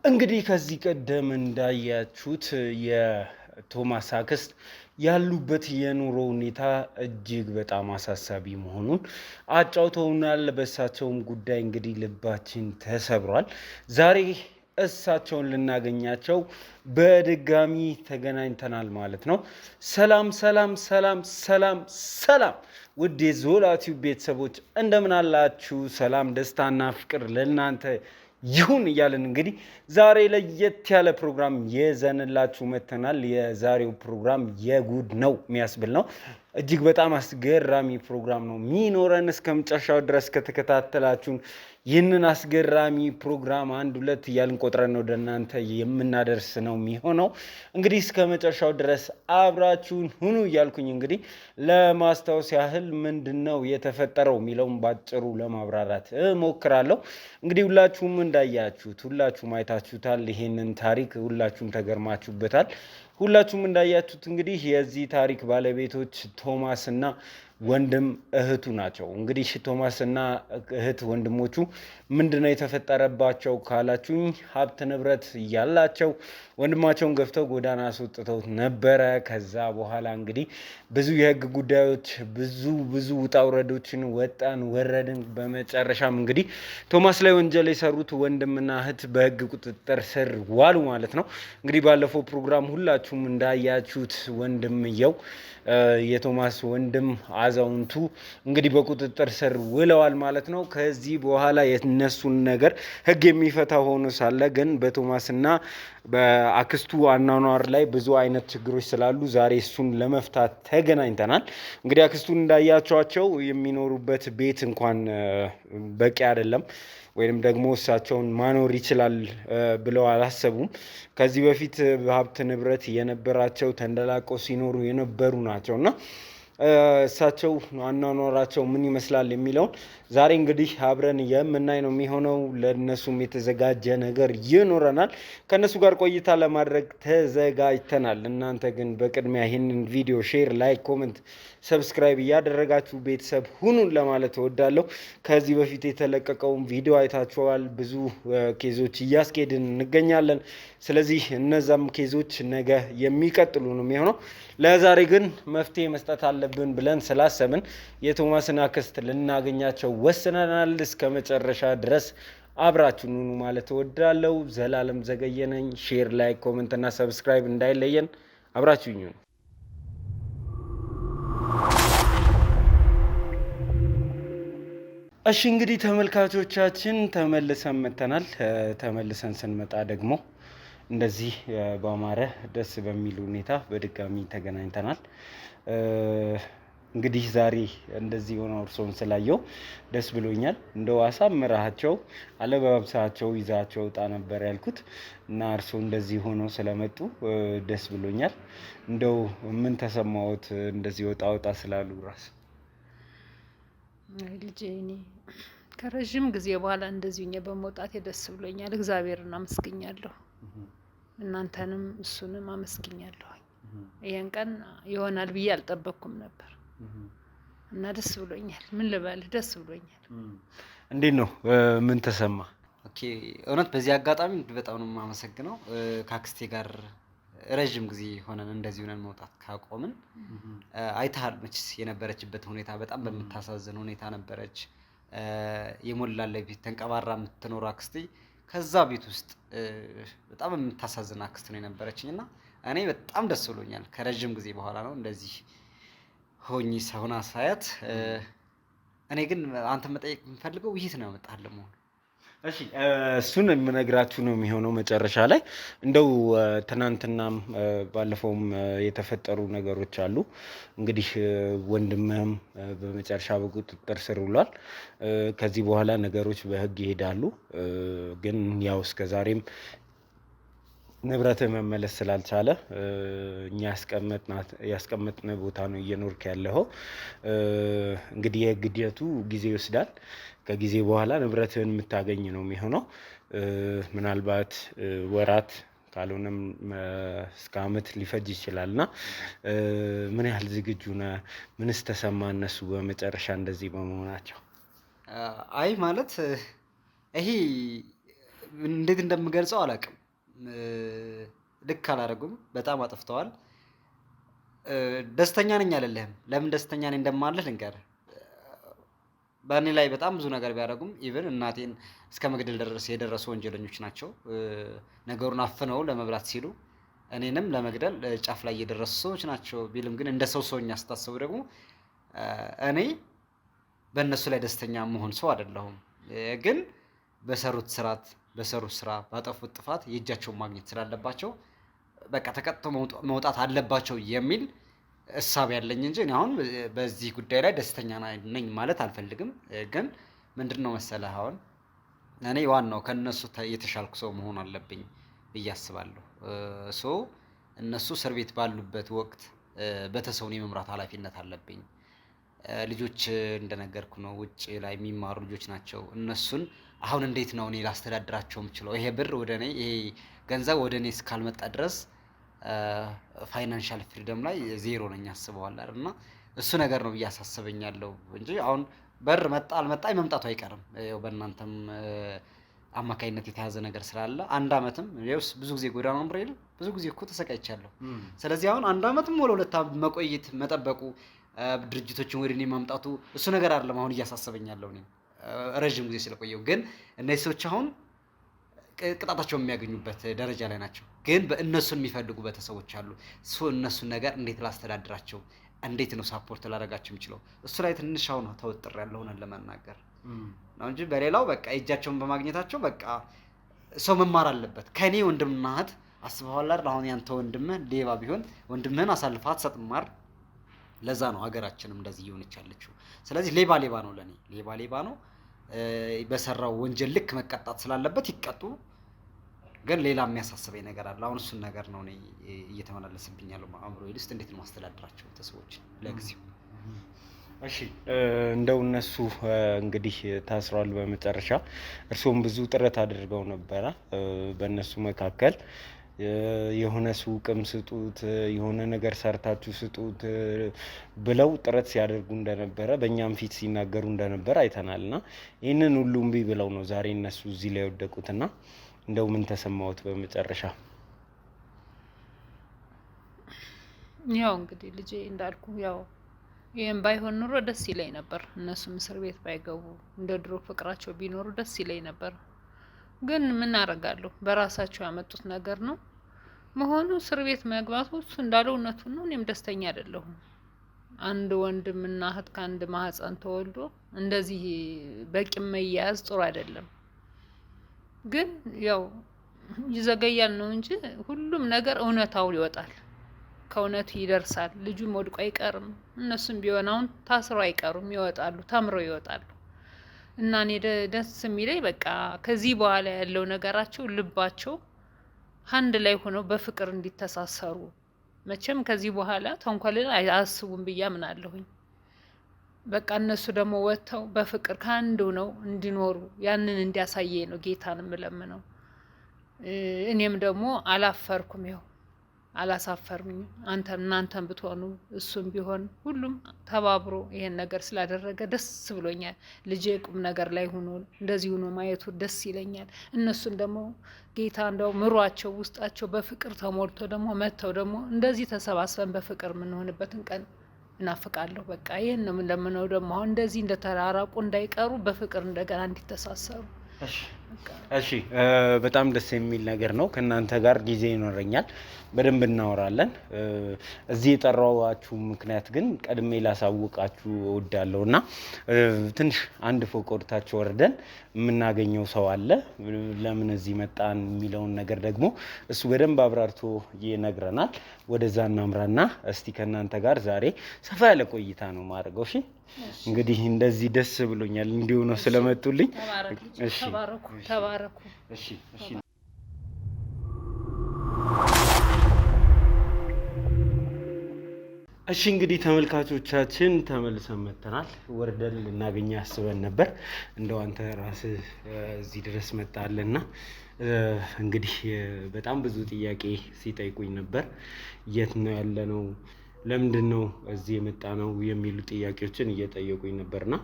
እንግዲህ ከዚህ ቀደም እንዳያችሁት የቶማስ አክስት ያሉበት የኑሮ ሁኔታ እጅግ በጣም አሳሳቢ መሆኑን አጫውተውናል። በእሳቸውም ጉዳይ እንግዲህ ልባችን ተሰብሯል። ዛሬ እሳቸውን ልናገኛቸው በድጋሚ ተገናኝተናል ማለት ነው። ሰላም ሰላም ሰላም ሰላም ሰላም ውድ የዞላ ቲዩብ ቤተሰቦች እንደምን አላችሁ? ሰላም ደስታና ፍቅር ለእናንተ ይሁን እያለን እንግዲህ ዛሬ ለየት ያለ ፕሮግራም ይዘንላችሁ መጥተናል። የዛሬው ፕሮግራም የጉድ ነው የሚያስብል ነው። እጅግ በጣም አስገራሚ ፕሮግራም ነው ሚኖረን። እስከ መጨረሻው ድረስ ከተከታተላችሁን ይህንን አስገራሚ ፕሮግራም አንድ ሁለት እያልን ቆጥረን ወደ እናንተ የምናደርስ ነው የሚሆነው። እንግዲህ እስከ መጨረሻው ድረስ አብራችሁን ሁኑ እያልኩኝ እንግዲህ ለማስታወስ ያህል ምንድን ነው የተፈጠረው የሚለውን ባጭሩ ለማብራራት እሞክራለሁ። እንግዲህ ሁላችሁም እንዳያችሁት ሁላችሁም አይታችሁታል። ይሄንን ታሪክ ሁላችሁም ተገርማችሁበታል። ሁላችሁም እንዳያችሁት እንግዲህ የዚህ ታሪክ ባለቤቶች ቶማስ እና ወንድም እህቱ ናቸው። እንግዲህ ቶማስ እና እህት ወንድሞቹ ምንድነው የተፈጠረባቸው ካላችሁኝ፣ ሀብት ንብረት እያላቸው ወንድማቸውን ገፍተው ጎዳና አስወጥተው ነበረ። ከዛ በኋላ እንግዲህ ብዙ የህግ ጉዳዮች ብዙ ውጣ ውረዶችን ወጣን ወረድን። በመጨረሻም እንግዲህ ቶማስ ላይ ወንጀል የሰሩት ወንድምና እህት በህግ ቁጥጥር ስር ዋሉ ማለት ነው። እንግዲህ ባለፈው ፕሮግራም ሁላችሁም እንዳያችሁት ወንድምየው የቶማስ ወንድም አዛውንቱ እንግዲህ በቁጥጥር ስር ውለዋል ማለት ነው። ከዚህ በኋላ የነሱን ነገር ህግ የሚፈታ ሆኖ ሳለ ግን በቶማስና በአክስቱ አኗኗር ላይ ብዙ አይነት ችግሮች ስላሉ ዛሬ እሱን ለመፍታት ተገናኝተናል። እንግዲህ አክስቱን እንዳያቸዋቸው የሚኖሩበት ቤት እንኳን በቂ አይደለም፣ ወይም ደግሞ እሳቸውን ማኖር ይችላል ብለው አላሰቡም። ከዚህ በፊት ሀብት ንብረት የነበራቸው ተንደላቀው ሲኖሩ የነበሩ ናቸው እና እሳቸው አኗኗራቸው ምን ይመስላል የሚለውን ዛሬ እንግዲህ አብረን የምናይ ነው የሚሆነው። ለእነሱም የተዘጋጀ ነገር ይኖረናል። ከእነሱ ጋር ቆይታ ለማድረግ ተዘጋጅተናል። እናንተ ግን በቅድሚያ ይህንን ቪዲዮ ሼር፣ ላይክ፣ ኮመንት፣ ሰብስክራይብ እያደረጋችሁ ቤተሰብ ሁኑን ለማለት እወዳለሁ። ከዚህ በፊት የተለቀቀውን ቪዲዮ አይታችኋል። ብዙ ኬዞች እያስኬድን እንገኛለን። ስለዚህ እነዛም ኬዞች ነገ የሚቀጥሉ ነው የሚሆነው። ለዛሬ ግን መፍትሄ መስጠት አለብን ብለን ስላሰብን የቶማስን አክስት ልናገኛቸው ወስነናል። እስከ መጨረሻ ድረስ አብራችሁን ሁኑ ማለት እወዳለሁ። ዘላለም ዘገየ ነኝ። ሼር፣ ላይክ፣ ኮሜንት እና ሰብስክራይብ እንዳይለየን። አብራችሁኝ ሁኑ። እሺ እንግዲህ ተመልካቾቻችን ተመልሰን መጥተናል። ተመልሰን ስንመጣ ደግሞ እንደዚህ በአማረ ደስ በሚል ሁኔታ በድጋሚ ተገናኝተናል። እንግዲህ ዛሬ እንደዚህ ሆነው እርሶን ስላየው ደስ ብሎኛል። እንደው አሳምራቸው አለባበሳቸው ይዛቸው ወጣ ነበር ያልኩት እና እርሶ እንደዚህ ሆነው ስለመጡ ደስ ብሎኛል። እንደው ምን ተሰማዎት እንደዚህ ወጣ ስላሉ? ራስ ልጄ እኔ ከረጅም ጊዜ በኋላ እንደዚሁኝ በመውጣቴ ደስ ብሎኛል። እግዚአብሔርን አመስግኛለሁ። እናንተንም እሱንም አመስግኛለሁ። ይሄን ቀን ይሆናል ብዬ አልጠበቅኩም ነበር እና ደስ ብሎኛል። ምን ልበልህ፣ ደስ ብሎኛል። እንዴት ነው? ምን ተሰማ? ኦኬ፣ እውነት በዚህ አጋጣሚ በጣም ነው የማመሰግነው። ከአክስቴ ጋር ረጅም ጊዜ ሆነን እንደዚህ ሆነን መውጣት ካቆምን አይተሃል መችስ የነበረችበት ሁኔታ በጣም በምታሳዝን ሁኔታ ነበረች። የሞላለ ቤት ተንቀባራ የምትኖር አክስቴ ከዛ ቤት ውስጥ በጣም የምታሳዝን አክስት ነው የነበረችኝ እና እኔ በጣም ደስ ብሎኛል። ከረጅም ጊዜ በኋላ ነው እንደዚህ ሆኜ ሰውና ሳያት። እኔ ግን አንተ መጠየቅ የምፈልገው ይሄት ነው ያመጣልህ መሆኑ? እሺ እሱን የምነግራችሁ ነው የሚሆነው መጨረሻ ላይ። እንደው ትናንትናም ባለፈውም የተፈጠሩ ነገሮች አሉ። እንግዲህ ወንድምህም በመጨረሻ በቁጥጥር ስር ውሏል። ከዚህ በኋላ ነገሮች በህግ ይሄዳሉ። ግን ያው እስከዛሬም ንብረትህ መመለስ ስላልቻለ እኛ ያስቀመጥነ ቦታ ነው እየኖርክ ያለኸው። እንግዲህ የህግ ሂደቱ ጊዜ ይወስዳል። ከጊዜ በኋላ ንብረትህን የምታገኝ ነው የሚሆነው። ምናልባት ወራት ካልሆነም እስከ አመት ሊፈጅ ይችላል እና ምን ያህል ዝግጁ ነህ? ምንስ ተሰማ እነሱ በመጨረሻ እንደዚህ በመሆናቸው? አይ ማለት ይሄ እንዴት እንደምገልጸው አላውቅም። ልክ አላደረጉም፣ በጣም አጥፍተዋል። ደስተኛ ነኝ አልልህም። ለምን ደስተኛ ነኝ እንደማልልህ ልንገርህ። በእኔ ላይ በጣም ብዙ ነገር ቢያደርጉም ኢቭን እናቴን እስከ መግደል የደረሱ ወንጀለኞች ናቸው። ነገሩን አፍነው ለመብላት ሲሉ እኔንም ለመግደል ጫፍ ላይ የደረሱ ሰዎች ናቸው ቢልም ግን እንደ ሰውኛ ስታስቡ ደግሞ እኔ በእነሱ ላይ ደስተኛ መሆን ሰው አይደለሁም። ግን በሰሩት ስራ ባጠፉት ጥፋት የእጃቸውን ማግኘት ስላለባቸው በቃ ተቀጥተው መውጣት አለባቸው የሚል እሳቤ ያለኝ እንጂ እኔ አሁን በዚህ ጉዳይ ላይ ደስተኛ ነኝ ማለት አልፈልግም። ግን ምንድነው መሰለህ አሁን እኔ ዋናው ከነሱ የተሻልኩ ሰው መሆን አለብኝ ብዬ አስባለሁ። እነሱ እስር ቤት ባሉበት ወቅት ቤተሰቡን የመምራት ኃላፊነት አለብኝ። ልጆች እንደነገርኩ ነው፣ ውጭ ላይ የሚማሩ ልጆች ናቸው። እነሱን አሁን እንዴት ነው እኔ ላስተዳድራቸው የምችለው? ይሄ ብር ወደ እኔ ይሄ ገንዘብ ወደ እኔ እስካልመጣ ድረስ ፋይናንሻል ፍሪደም ላይ ዜሮ ነኝ አስበዋል አይደል? እና እሱ ነገር ነው እያሳሰበኝ ያለው እንጂ አሁን በር መጣ አልመጣ መምጣቱ አይቀርም። ያው በእናንተም አማካይነት የተያዘ ነገር ስላለ አንድ አመትም ይኸውስ ብዙ ጊዜ ጎዳና ምሬ ብዙ ጊዜ እኮ ተሰቃይቻለሁ። ስለዚህ አሁን አንድ አመትም ወደ 2 አመት መቆየት መጠበቁ ድርጅቶችን ወደ እኔ ማምጣቱ እሱ ነገር አይደለም አሁን እያሳሰበኝ ያለው እኔ ረጅም ጊዜ ስለቆየው። ግን እነዚህ ሰዎች አሁን ቅጣታቸውን የሚያገኙበት ደረጃ ላይ ናቸው። ግን በእነሱን የሚፈልጉ ቤተሰቦች አሉ። እነሱን ነገር እንዴት ላስተዳድራቸው፣ እንዴት ነው ሳፖርት ላደርጋቸው የምችለው? እሱ ላይ ትንሽ አሁን ተወጥሬያለሁ ሆነን ለመናገር ነው እንጂ በሌላው በቃ እጃቸውን በማግኘታቸው በቃ ሰው መማር አለበት። ከኔ ወንድምና እህት አስበዋል አይደል? አሁን ያንተ ወንድምህ ሌባ ቢሆን ወንድምህን አሳልፈህ አትሰጥም አይደል? ለዛ ነው ሀገራችንም እንደዚህ እየሆነች ያለችው። ስለዚህ ሌባ ነው፣ ለኔ ሌባ ነው። በሰራው ወንጀል ልክ መቀጣት ስላለበት ይቀጡ። ግን ሌላ የሚያሳስበኝ ነገር አለ። አሁን እሱን ነገር ነው እኔ እየተመላለስብኝ ያለው አእምሮዬ ውስጥ። እንዴት ነው ማስተዳድራቸው ተሰዎች ለጊዜው? እሺ እንደው እነሱ እንግዲህ ታስረዋል በመጨረሻ። እርሶም ብዙ ጥረት አድርገው ነበረ በእነሱ መካከል የሆነ ሱቅም ስጡት የሆነ ነገር ሰርታችሁ ስጡት ብለው ጥረት ሲያደርጉ እንደነበረ በእኛም ፊት ሲናገሩ እንደነበረ አይተናልና ይህንን ሁሉ እምቢ ብለው ነው ዛሬ እነሱ እዚህ ላይ ወደቁትና እንደው ምን ተሰማዎት በመጨረሻ? ያው እንግዲህ ልጄ እንዳልኩ ያው ይሄን ባይሆን ኑሮ ደስ ይለኝ ነበር። እነሱም እስር ቤት ባይገቡ እንደ ድሮ ፍቅራቸው ቢኖሩ ደስ ይለኝ ነበር። ግን ምን አደርጋለሁ? በራሳቸው ያመጡት ነገር ነው መሆኑ። እስር ቤት መግባቱ እሱ እንዳለው እውነቱን ነው። እኔም ደስተኛ አይደለሁም። አንድ ወንድምና እህት ከአንድ ማህፀን ተወልዶ እንደዚህ በቂም መያያዝ ጥሩ አይደለም። ግን ያው ይዘገያል ነው እንጂ ሁሉም ነገር እውነታው ይወጣል፣ ከእውነቱ ይደርሳል። ልጁም ወድቆ አይቀርም። እነሱም ቢሆን አሁን ታስረው አይቀሩም፣ ይወጣሉ፣ ተምረው ይወጣሉ። እና እኔ ደስ የሚለኝ በቃ ከዚህ በኋላ ያለው ነገራቸው ልባቸው አንድ ላይ ሆነው በፍቅር እንዲተሳሰሩ። መቼም ከዚህ በኋላ ተንኮልን አያስቡም ብዬ አምናለሁኝ። በቃ እነሱ ደግሞ ወጥተው በፍቅር ከአንድ ሆነው እንዲኖሩ ያንን እንዲያሳየኝ ነው ጌታን የምለምነው። እኔም ደግሞ አላፈርኩም፣ ይኸው አላሳፈርኝም። እናንተም ብትሆኑ እሱም ቢሆን ሁሉም ተባብሮ ይሄን ነገር ስላደረገ ደስ ብሎኛል። ልጄ ቁም ነገር ላይ ሆኖ እንደዚህ ሆኖ ማየቱ ደስ ይለኛል። እነሱን ደግሞ ጌታ እንደው ምሯቸው ውስጣቸው በፍቅር ተሞልቶ ደግሞ መጥተው ደግሞ እንደዚህ ተሰባስበን በፍቅር የምንሆንበትን ቀን እናፍቃለሁ። በቃ ይሄን ነው የምንለምነው። ደግሞ አሁን እንደዚህ እንደተራራቁ እንዳይቀሩ በፍቅር እንደገና እንዲተሳሰሩ። እሺ በጣም ደስ የሚል ነገር ነው። ከእናንተ ጋር ጊዜ ይኖረኛል፣ በደንብ እናወራለን። እዚህ የጠራኋችሁ ምክንያት ግን ቀድሜ ላሳውቃችሁ እወዳለሁ እና ትንሽ አንድ ፎቅ ወርታችሁ ወርደን የምናገኘው ሰው አለ። ለምን እዚህ መጣን የሚለውን ነገር ደግሞ እሱ በደንብ አብራርቶ ይነግረናል። ወደዛ እናምራና እስቲ ከእናንተ ጋር ዛሬ ሰፋ ያለ ቆይታ ነው ማድረገው። እሺ እንግዲህ እንደዚህ ደስ ብሎኛል እንዲሁ ነው ስለመጡልኝ። ተባረኩ። እሺ እንግዲህ ተመልካቾቻችን ተመልሰን መጥተናል። ወርደን ልናገኝ አስበን ነበር፣ እንደው አንተ ራስህ እዚህ ድረስ መጣለና እንግዲህ በጣም ብዙ ጥያቄ ሲጠይቁኝ ነበር። የት ነው ያለነው፣ ለምንድን ነው እዚህ የመጣ ነው የሚሉ ጥያቄዎችን እየጠየቁኝ ነበርና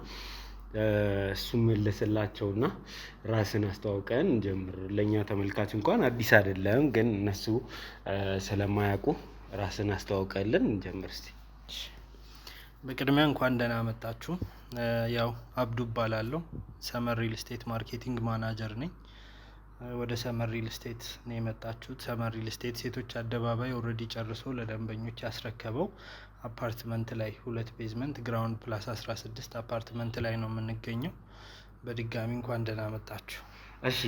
እሱ መለስላቸውና ራስን አስተዋውቀን እንጀምር። ለእኛ ተመልካች እንኳን አዲስ አይደለም፣ ግን እነሱ ስለማያውቁ ራስን አስተዋውቀልን እንጀምር እስቲ። በቅድሚያ እንኳን ደህና መጣችሁ። ያው አብዱ እባላለሁ። ሰመር ሪል ስቴት ማርኬቲንግ ማናጀር ነኝ። ወደ ሰመር ሪል ስቴት ነው የመጣችሁት። ሰመር ሪል ስቴት ሴቶች አደባባይ ኦልሬዲ ጨርሶ ለደንበኞች ያስረከበው አፓርትመንት ላይ 2 ቤዝመንት ግራውንድ ፕላስ 16 አፓርትመንት ላይ ነው የምንገኘው። በድጋሚ እንኳን ደህና መጣችሁ። እሺ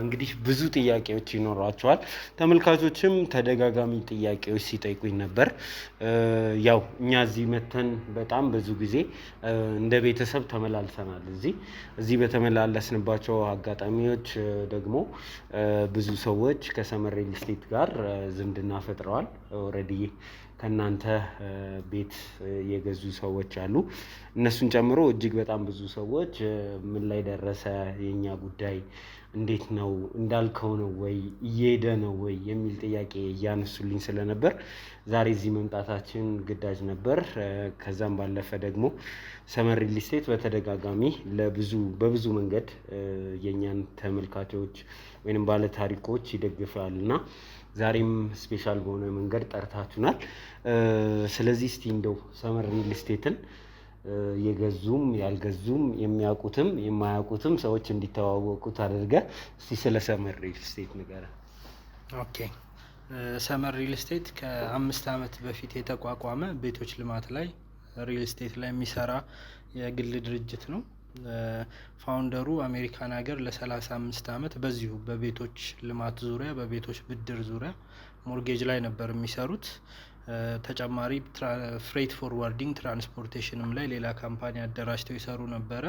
እንግዲህ ብዙ ጥያቄዎች ይኖሯቸዋል። ተመልካቾችም ተደጋጋሚ ጥያቄዎች ሲጠይቁኝ ነበር። ያው እኛ እዚህ መተን በጣም ብዙ ጊዜ እንደ ቤተሰብ ተመላልሰናል። እዚህ በተመላለስንባቸው አጋጣሚዎች ደግሞ ብዙ ሰዎች ከሰመር ሪል ስቴት ጋር ዝምድና ፈጥረዋል። ኦልሬዲ ከእናንተ ቤት የገዙ ሰዎች አሉ። እነሱን ጨምሮ እጅግ በጣም ብዙ ሰዎች ምን ላይ ደረሰ የኛ ጉዳይ፣ እንዴት ነው እንዳልከው ነው ወይ እየሄደ ነው ወይ የሚል ጥያቄ እያነሱልኝ ስለነበር ዛሬ እዚህ መምጣታችን ግዳጅ ነበር። ከዛም ባለፈ ደግሞ ሰመር ሪል ስቴት በተደጋጋሚ በብዙ መንገድ የኛን ተመልካቾች ወይንም ባለ ታሪኮች ይደግፋል እና ዛሬም ስፔሻል በሆነ መንገድ ጠርታችሁናል። ስለዚህ እስቲ እንደው ሰመር ሪል ስቴትን የገዙም ያልገዙም የሚያውቁትም የማያውቁትም ሰዎች እንዲተዋወቁት አድርገህ እስቲ ስለ ሰመር ሪል ስቴት ንገረን። ኦኬ፣ ሰመር ሪል ስቴት ከ5 ዓመት በፊት የተቋቋመ ቤቶች ልማት ላይ ሪል ስቴት ላይ የሚሰራ የግል ድርጅት ነው። ፋውንደሩ አሜሪካን ሀገር ለ35 ዓመት በዚሁ በቤቶች ልማት ዙሪያ በቤቶች ብድር ዙሪያ ሞርጌጅ ላይ ነበር የሚሰሩት። ተጨማሪ ፍሬት ፎርዋርዲንግ ትራንስፖርቴሽንም ላይ ሌላ ካምፓኒ አደራጅተው ይሰሩ ነበረ።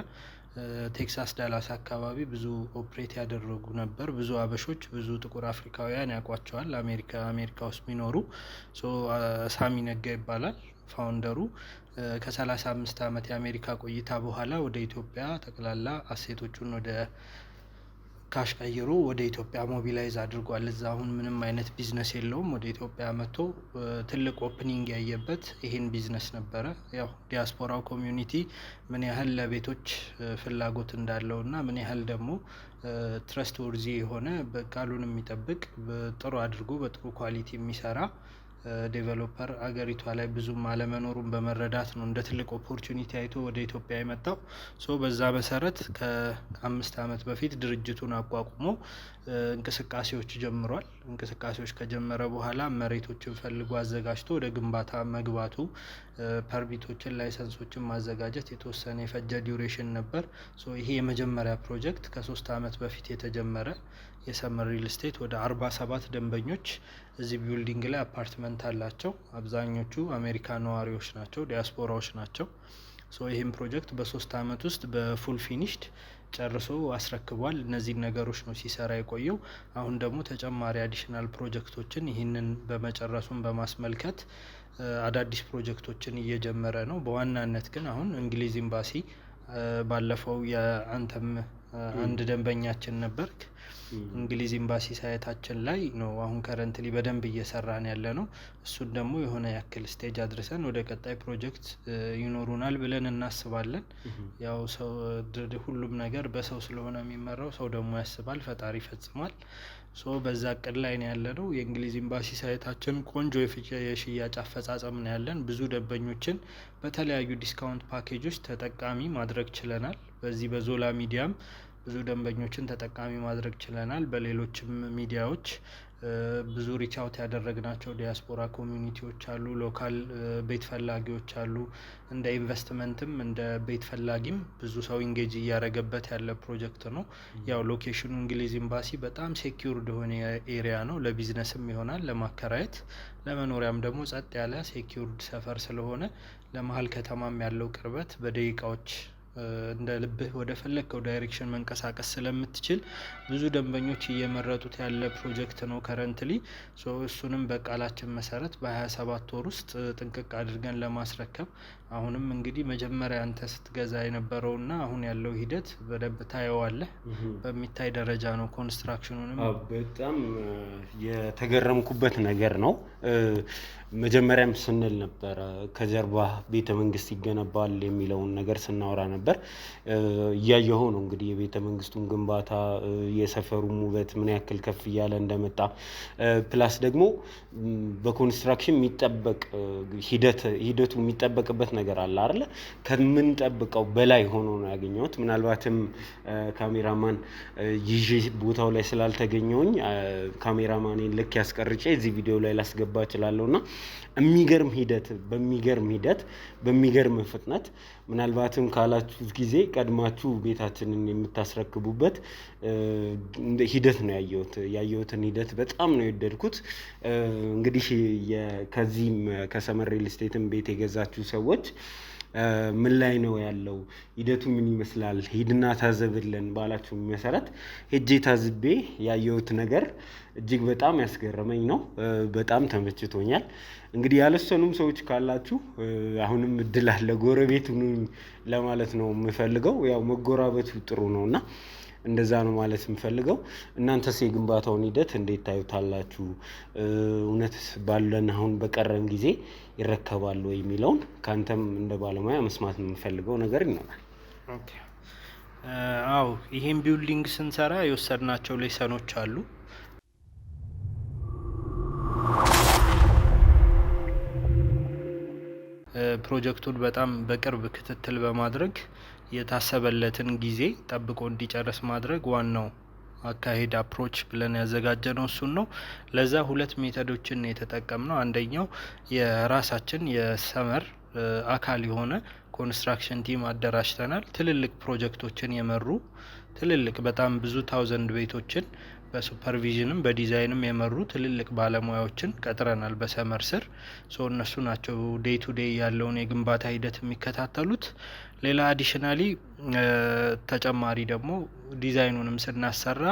ቴክሳስ ዳላስ አካባቢ ብዙ ኦፕሬት ያደረጉ ነበር። ብዙ አበሾች ብዙ ጥቁር አፍሪካውያን ያውቋቸዋል አሜሪካ ውስጥ የሚኖሩ። ሳሚ ነጋ ይባላል ፋውንደሩ። ከ35 ዓመት የአሜሪካ ቆይታ በኋላ ወደ ኢትዮጵያ ጠቅላላ አሴቶቹን ወደ ካሽ ቀይሮ ወደ ኢትዮጵያ ሞቢላይዝ አድርጓል። እዛ አሁን ምንም አይነት ቢዝነስ የለውም። ወደ ኢትዮጵያ መጥቶ ትልቅ ኦፕኒንግ ያየበት ይህን ቢዝነስ ነበረ። ያው ዲያስፖራው ኮሚዩኒቲ ምን ያህል ለቤቶች ፍላጎት እንዳለው እና ምን ያህል ደግሞ ትረስት ወርዚ የሆነ ቃሉን የሚጠብቅ ጥሩ አድርጎ በጥሩ ኳሊቲ የሚሰራ ዴቨሎፐር አገሪቷ ላይ ብዙም አለመኖሩን በመረዳት ነው እንደ ትልቅ ኦፖርቹኒቲ አይቶ ወደ ኢትዮጵያ የመጣው። በዛ መሰረት ከ5 ዓመት በፊት ድርጅቱን አቋቁሞ እንቅስቃሴዎች ጀምሯል። እንቅስቃሴዎች ከጀመረ በኋላ መሬቶችን ፈልጎ አዘጋጅቶ ወደ ግንባታ መግባቱ፣ ፐርሚቶችን ላይሰንሶችን ማዘጋጀት የተወሰነ የፈጀ ዲዩሬሽን ነበር። ይሄ የመጀመሪያ ፕሮጀክት ከ3 ዓመት በፊት የተጀመረ የሰመር ሪል ስቴት ወደ 47 ደንበኞች እዚህ ቢልዲንግ ላይ አፓርትመንት አላቸው። አብዛኞቹ አሜሪካ ነዋሪዎች ናቸው፣ ዲያስፖራዎች ናቸው። ይህም ፕሮጀክት በ3 ዓመት ውስጥ በፉል ፊኒሽድ ጨርሶ አስረክቧል። እነዚህን ነገሮች ነው ሲሰራ የቆየው። አሁን ደግሞ ተጨማሪ አዲሽናል ፕሮጀክቶችን ይህንን በመጨረሱን በማስመልከት አዳዲስ ፕሮጀክቶችን እየጀመረ ነው። በዋናነት ግን አሁን እንግሊዝ ኤምባሲ ባለፈው የአንተም አንድ ደንበኛችን ነበርክ። እንግሊዝ ኤምባሲ ሳይታችን ላይ ነው አሁን ከረንትሊ በደንብ እየሰራን ያለ ነው። እሱን ደግሞ የሆነ ያክል ስቴጅ አድርሰን ወደ ቀጣይ ፕሮጀክት ይኖሩናል ብለን እናስባለን። ያው ሰው ሁሉም ነገር በሰው ስለሆነ የሚመራው፣ ሰው ደግሞ ያስባል ፈጣሪ ይፈጽማል። በዛ እቅድ ላይ ነው ያለ ነው። የእንግሊዝ ኤምባሲ ሳይታችን ቆንጆ የሽያጭ አፈጻጸም ነው ያለን። ብዙ ደንበኞችን በተለያዩ ዲስካውንት ፓኬጆች ተጠቃሚ ማድረግ ችለናል። በዚህ በዞላ ሚዲያም ብዙ ደንበኞችን ተጠቃሚ ማድረግ ችለናል። በሌሎችም ሚዲያዎች ብዙ ሪች አውት ያደረግናቸው ዲያስፖራ ኮሚዩኒቲዎች አሉ፣ ሎካል ቤት ፈላጊዎች አሉ። እንደ ኢንቨስትመንትም እንደ ቤት ፈላጊም ብዙ ሰው ኢንጌጅ እያደረገበት ያለ ፕሮጀክት ነው። ያው ሎኬሽኑ እንግሊዝ ኤምባሲ በጣም ሴኪውርድ የሆነ ኤሪያ ነው። ለቢዝነስም ይሆናል፣ ለማከራየት፣ ለመኖሪያም ደግሞ ጸጥ ያለ ሴኪውርድ ሰፈር ስለሆነ ለመሀል ከተማም ያለው ቅርበት በደቂቃዎች እንደ ልብህ ወደ ፈለግከው ዳይሬክሽን መንቀሳቀስ ስለምትችል ብዙ ደንበኞች እየመረጡት ያለ ፕሮጀክት ነው ከረንትሊ። እሱንም በቃላችን መሰረት በ27 ወር ውስጥ ጥንቅቅ አድርገን ለማስረከብ አሁንም እንግዲህ መጀመሪያ አንተ ስትገዛ የነበረውና አሁን ያለው ሂደት በደንብ ታየዋለህ። በሚታይ ደረጃ ነው ኮንስትራክሽኑንም በጣም የተገረምኩበት ነገር ነው። መጀመሪያም ስንል ነበረ ከጀርባ ቤተ መንግስት ይገነባል የሚለውን ነገር ስናወራ ነበር። እያየኸው ነው እንግዲህ የቤተ መንግስቱን ግንባታ የሰፈሩም ውበት ምን ያክል ከፍ እያለ እንደመጣ ፕላስ ደግሞ በኮንስትራክሽን የሚጠበቅ ሂደቱ የሚጠበቅበት ነገር አለ አይደለ? ከምንጠብቀው በላይ ሆኖ ነው ያገኘሁት። ምናልባትም ካሜራማን ይዤ ቦታው ላይ ስላልተገኘሁኝ ካሜራማኔን ልክ ያስቀርጬ እዚህ ቪዲዮ ላይ ላስገባ እችላለሁ እና የሚገርም ሂደት በሚገርም ፍጥነት ምናልባትም ካላችሁት ጊዜ ቀድማችሁ ቤታችንን የምታስረክቡበት ሂደት ነው ያየሁትን ሂደት በጣም ነው የወደድኩት። እንግዲህ ከዚህም ከሰመር ሪል ስቴትም ቤት የገዛችሁ ሰዎች ምን ላይ ነው ያለው ሂደቱ ምን ይመስላል ሂድና ታዘብልን ባላችሁ መሰረት ሄጄ ታዝቤ ያየሁት ነገር እጅግ በጣም ያስገረመኝ ነው። በጣም ተመችቶኛል። እንግዲህ ያልወሰኑም ሰዎች ካላችሁ አሁንም እድል አለ፣ ጎረቤት ሁኑኝ ለማለት ነው የምፈልገው። ያው መጎራበቱ ጥሩ ነውና እንደዛ ነው ማለት የምፈልገው። እናንተስ የግንባታውን ሂደት እንዴት ታዩታላችሁ? እውነት ባለን አሁን በቀረን ጊዜ ይረከባሉ ወይ የሚለውን ካንተም እንደ ባለሙያ መስማት የምፈልገው ነገር ይኖራል። አዎ ይሄን ቢልዲንግ ስንሰራ የወሰድናቸው ሌሰኖች አሉ። ፕሮጀክቱን በጣም በቅርብ ክትትል በማድረግ የታሰበለትን ጊዜ ጠብቆ እንዲጨርስ ማድረግ ዋናው አካሄድ አፕሮች ብለን ያዘጋጀነው እሱን ነው። ለዛ 2 ሜተዶችን የተጠቀምነው አንደኛው የራሳችን የሰመር አካል የሆነ ኮንስትራክሽን ቲም አደራጅተናል። ትልልቅ ፕሮጀክቶችን የመሩ ትልልቅ በጣም ብዙ 1000 ቤቶችን በሱፐርቪዥንም በዲዛይንም የመሩ ትልልቅ ባለሙያዎችን ቀጥረናል በሰመር ስር። እነሱ ናቸው ዴይ ቱ ዴይ ያለውን የግንባታ ሂደት የሚከታተሉት። ሌላ አዲሽናሊ ተጨማሪ ደግሞ ዲዛይኑንም ስናሰራ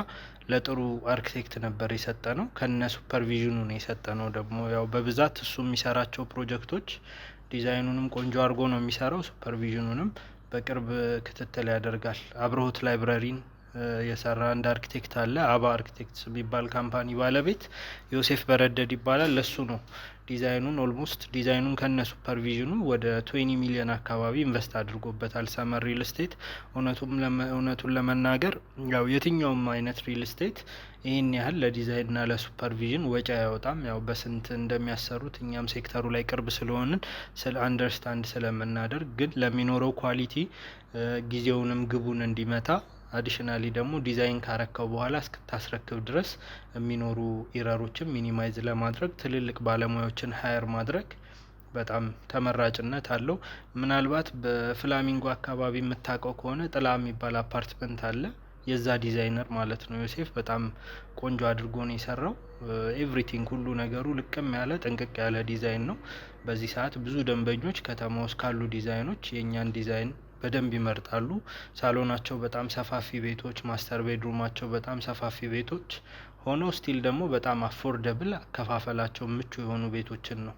ለጥሩ አርክቴክት ነበር የሰጠነው፣ ከነ ሱፐርቪዥኑ ነው የሰጠነው። ደግሞ ያው በብዛት እሱ የሚሰራቸው ፕሮጀክቶች ዲዛይኑንም ቆንጆ አድርጎ ነው የሚሰራው፣ ሱፐርቪዥኑንም በቅርብ ክትትል ያደርጋል። አብርሆት ላይብረሪን የሰራ አንድ አርክቴክት አለ፣ አባ አርክቴክትስ የሚባል ካምፓኒ ባለቤት ዮሴፍ በረደድ ይባላል። ለሱ ነው ዲዛይኑን ኦልሞስት ዲዛይኑን ከነ ሱፐርቪዥኑ ወደ 20 ሚሊዮን አካባቢ ኢንቨስት አድርጎበታል ሰመር ሪል ስቴት። እውነቱን ለመናገር ያው የትኛውም አይነት ሪል ስቴት ይህን ያህል ለዲዛይንና ለሱፐርቪዥን ወጪ አያወጣም። ያው በስንት እንደሚያሰሩት እኛም ሴክተሩ ላይ ቅርብ ስለሆንን አንደርስታንድ ስለምናደርግ፣ ግን ለሚኖረው ኳሊቲ ጊዜውንም ግቡን እንዲመታ አዲሽናሊ ደግሞ ዲዛይን ካረከው በኋላ እስክታስረክብ ድረስ የሚኖሩ ኢረሮችን ሚኒማይዝ ለማድረግ ትልልቅ ባለሙያዎችን ሀየር ማድረግ በጣም ተመራጭነት አለው። ምናልባት በፍላሚንጎ አካባቢ የምታውቀው ከሆነ ጥላ የሚባል አፓርትመንት አለ፣ የዛ ዲዛይነር ማለት ነው ዮሴፍ። በጣም ቆንጆ አድርጎ ነው የሰራው። ኤቭሪቲንግ ሁሉ ነገሩ ልቅም ያለ ጥንቅቅ ያለ ዲዛይን ነው። በዚህ ሰዓት ብዙ ደንበኞች ከተማ ውስጥ ካሉ ዲዛይኖች የእኛን ዲዛይን በደንብ ይመርጣሉ። ሳሎናቸው በጣም ሰፋፊ ቤቶች፣ ማስተር ቤድሩማቸው በጣም ሰፋፊ ቤቶች ሆነው ስቲል ደግሞ በጣም አፎርደብል አከፋፈላቸው ምቹ የሆኑ ቤቶችን ነው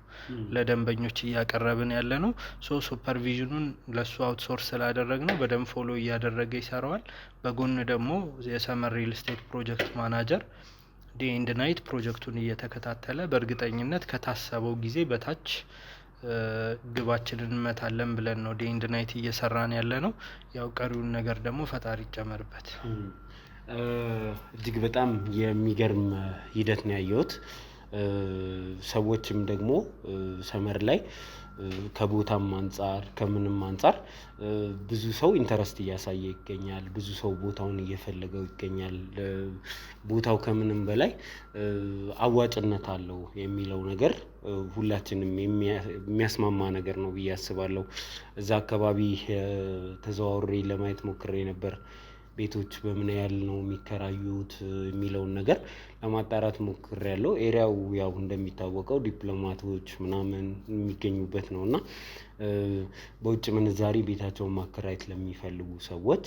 ለደንበኞች እያቀረብን ያለ ነው። ሱፐርቪዥኑን ለሱ አውትሶርስ ስላደረግ ነው በደንብ ፎሎ እያደረገ ይሰራዋል። በጎን ደግሞ የሰመር ሪል ስቴት ፕሮጀክት ማናጀር ዴይ ኤንድ ናይት ፕሮጀክቱን እየተከታተለ በእርግጠኝነት ከታሰበው ጊዜ በታች ግባችንን እንመታለን ብለን ነው ዴይ ኤንድ ናይት እየሰራን ያለ ነው። ያው ቀሪውን ነገር ደግሞ ፈጣሪ ይጨመርበት። እጅግ በጣም የሚገርም ሂደት ነው ያየሁት። ሰዎችም ደግሞ ሰመር ላይ ከቦታም አንጻር ከምንም አንጻር ብዙ ሰው ኢንተረስት እያሳየ ይገኛል። ብዙ ሰው ቦታውን እየፈለገው ይገኛል። ቦታው ከምንም በላይ አዋጭነት አለው የሚለው ነገር ሁላችንም የሚያስማማ ነገር ነው ብዬ አስባለሁ። እዛ አካባቢ ተዘዋውሬ ለማየት ሞክሬ ነበር። ቤቶች በምን ያህል ነው የሚከራዩት የሚለውን ነገር ለማጣራት ሞክሬያለሁ። ኤሪያው ያው እንደሚታወቀው ዲፕሎማቶች ምናምን የሚገኙበት ነው እና በውጭ ምንዛሪ ቤታቸውን ማከራየት ለሚፈልጉ ሰዎች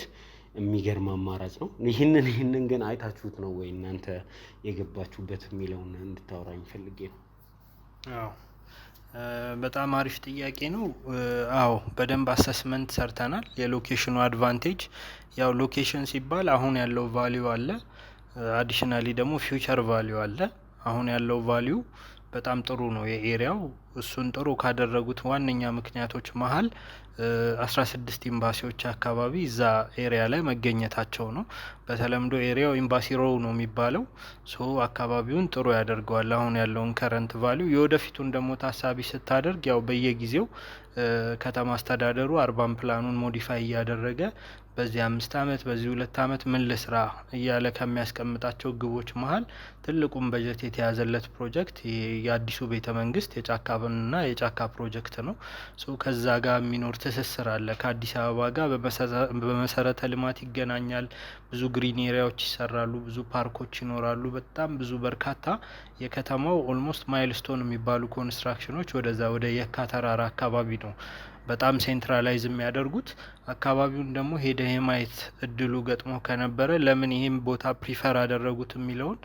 የሚገርም አማራጭ ነው። ይህንን ግን አይታችሁት ነው ወይ እናንተ የገባችሁበት የሚለውን እንድታወራኝ ፈልጌ ነው። አዎ በጣም አሪፍ ጥያቄ ነው። አዎ በደንብ አሰስመንት ሰርተናል። የሎኬሽኑ አድቫንቴጅ ያው ሎኬሽን ሲባል አሁን ያለው ቫሊዩ አለ፣ አዲሽናሊ ደግሞ ፊውቸር ቫሊዩ አለ። አሁን ያለው ቫሊዩ በጣም ጥሩ ነው የኤሪያው። እሱን ጥሩ ካደረጉት ዋነኛ ምክንያቶች መሀል 16 ኤምባሲዎች አካባቢ እዛ ኤሪያ ላይ መገኘታቸው ነው። በተለምዶ ኤሪያው ኤምባሲ ሮው ነው የሚባለው። አካባቢውን ጥሩ ያደርገዋል። አሁን ያለውን ከረንት ቫሊዩ የወደፊቱን ደግሞ ታሳቢ ስታደርግ ያው በየጊዜው ከተማ አስተዳደሩ አርባን ፕላኑን ሞዲፋይ እያደረገ በዚህ 5 አመት በዚህ 2 አመት ምን ልስራ እያለ ከሚያስቀምጣቸው ግቦች መሀል ትልቁን በጀት የተያዘለት ፕሮጀክት የአዲሱ ቤተ መንግስት የጫካና የጫካ ፕሮጀክት ነው። ከዛ ጋር የሚኖር ትስስር አለ። ከአዲስ አበባ ጋር በመሰረተ ልማት ይገናኛል። ብዙ ግሪን ኤሪያዎች ይሰራሉ፣ ብዙ ፓርኮች ይኖራሉ። በጣም ብዙ በርካታ የከተማው ኦልሞስት ማይልስቶን የሚባሉ ኮንስትራክሽኖች ወደዛ ወደ የካ ተራራ አካባቢ ነው በጣም ሴንትራላይዝ የሚያደርጉት። አካባቢውን ደግሞ ሄደ የማየት እድሉ ገጥሞ ከነበረ ለምን ይሄን ቦታ ፕሪፈር አደረጉት የሚለውን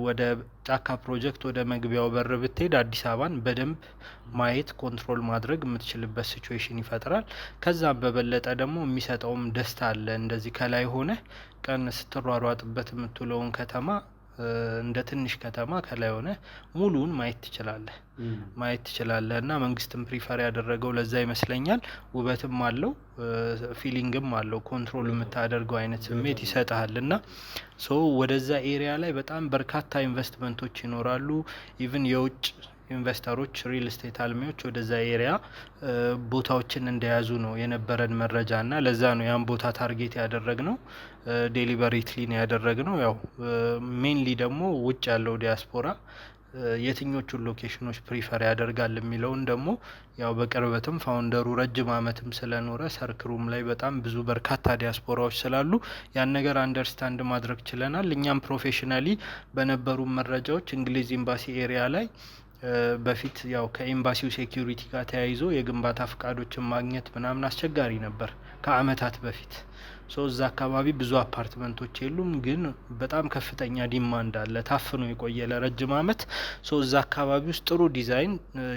ወደ ጫካ ፕሮጀክት ወደ መግቢያው በር ብትሄድ አዲስ አበባን በደንብ ማየት ኮንትሮል ማድረግ የምትችልበት ሲቹዌሽን ይፈጥራል። ከዛም በበለጠ ደግሞ የሚሰጠውም ደስታ አለ። እንደዚህ ከላይ ሆነ ቀን ስትሯሯጥበት የምትውለውን ከተማ እንደ ትንሽ ከተማ ከላይ ሆነ ሙሉን ማየት ትችላለህ እና መንግስትም ፕሪፈር ያደረገው ለዛ ይመስለኛል። ውበትም አለው፣ ፊሊንግም አለው። ኮንትሮል የምታደርገው አይነት ስሜት ይሰጣል እና ወደዛ ኤሪያ ላይ በጣም በርካታ ኢንቨስትመንቶች ይኖራሉ። ኢቭን የውጭ ኢንቨስተሮች ሪል ስቴት አልሚዎች ወደዛ ኤሪያ ቦታዎችን እንደያዙ ነው የነበረን መረጃ እና ለዛ ነው ያን ቦታ ታርጌት ያደረግነው። ዴሊበሬትሊ ነው ያደረግነው። ያው ሜንሊ ደግሞ ውጭ ያለው ዲያስፖራ የትኞቹን ሎኬሽኖች ፕሪፈር ያደርጋል የሚለውን ደግሞ ያው በቅርበትም ፋውንደሩ ረጅም አመትም ስለኖረ ሰርክሩም ላይ በጣም ብዙ በርካታ ዲያስፖራዎች ስላሉ ያን ነገር አንደርስታንድ ማድረግ ችለናል። እኛም ፕሮፌሽናሊ በነበሩ መረጃዎች እንግሊዝ ኤምባሲ ኤሪያ ላይ በፊት ያው ከኤምባሲው ሴኩሪቲ ጋር ተያይዞ የግንባታ ፍቃዶችን ማግኘት ምናምን አስቸጋሪ ነበር ከአመታት በፊት። እዛ አካባቢ ብዙ አፓርትመንቶች የሉም፣ ግን በጣም ከፍተኛ ዲማንድ አለ። ታፍኖ የቆየ ለረጅም አመት። እዛ አካባቢ ውስጥ ጥሩ ዲዛይን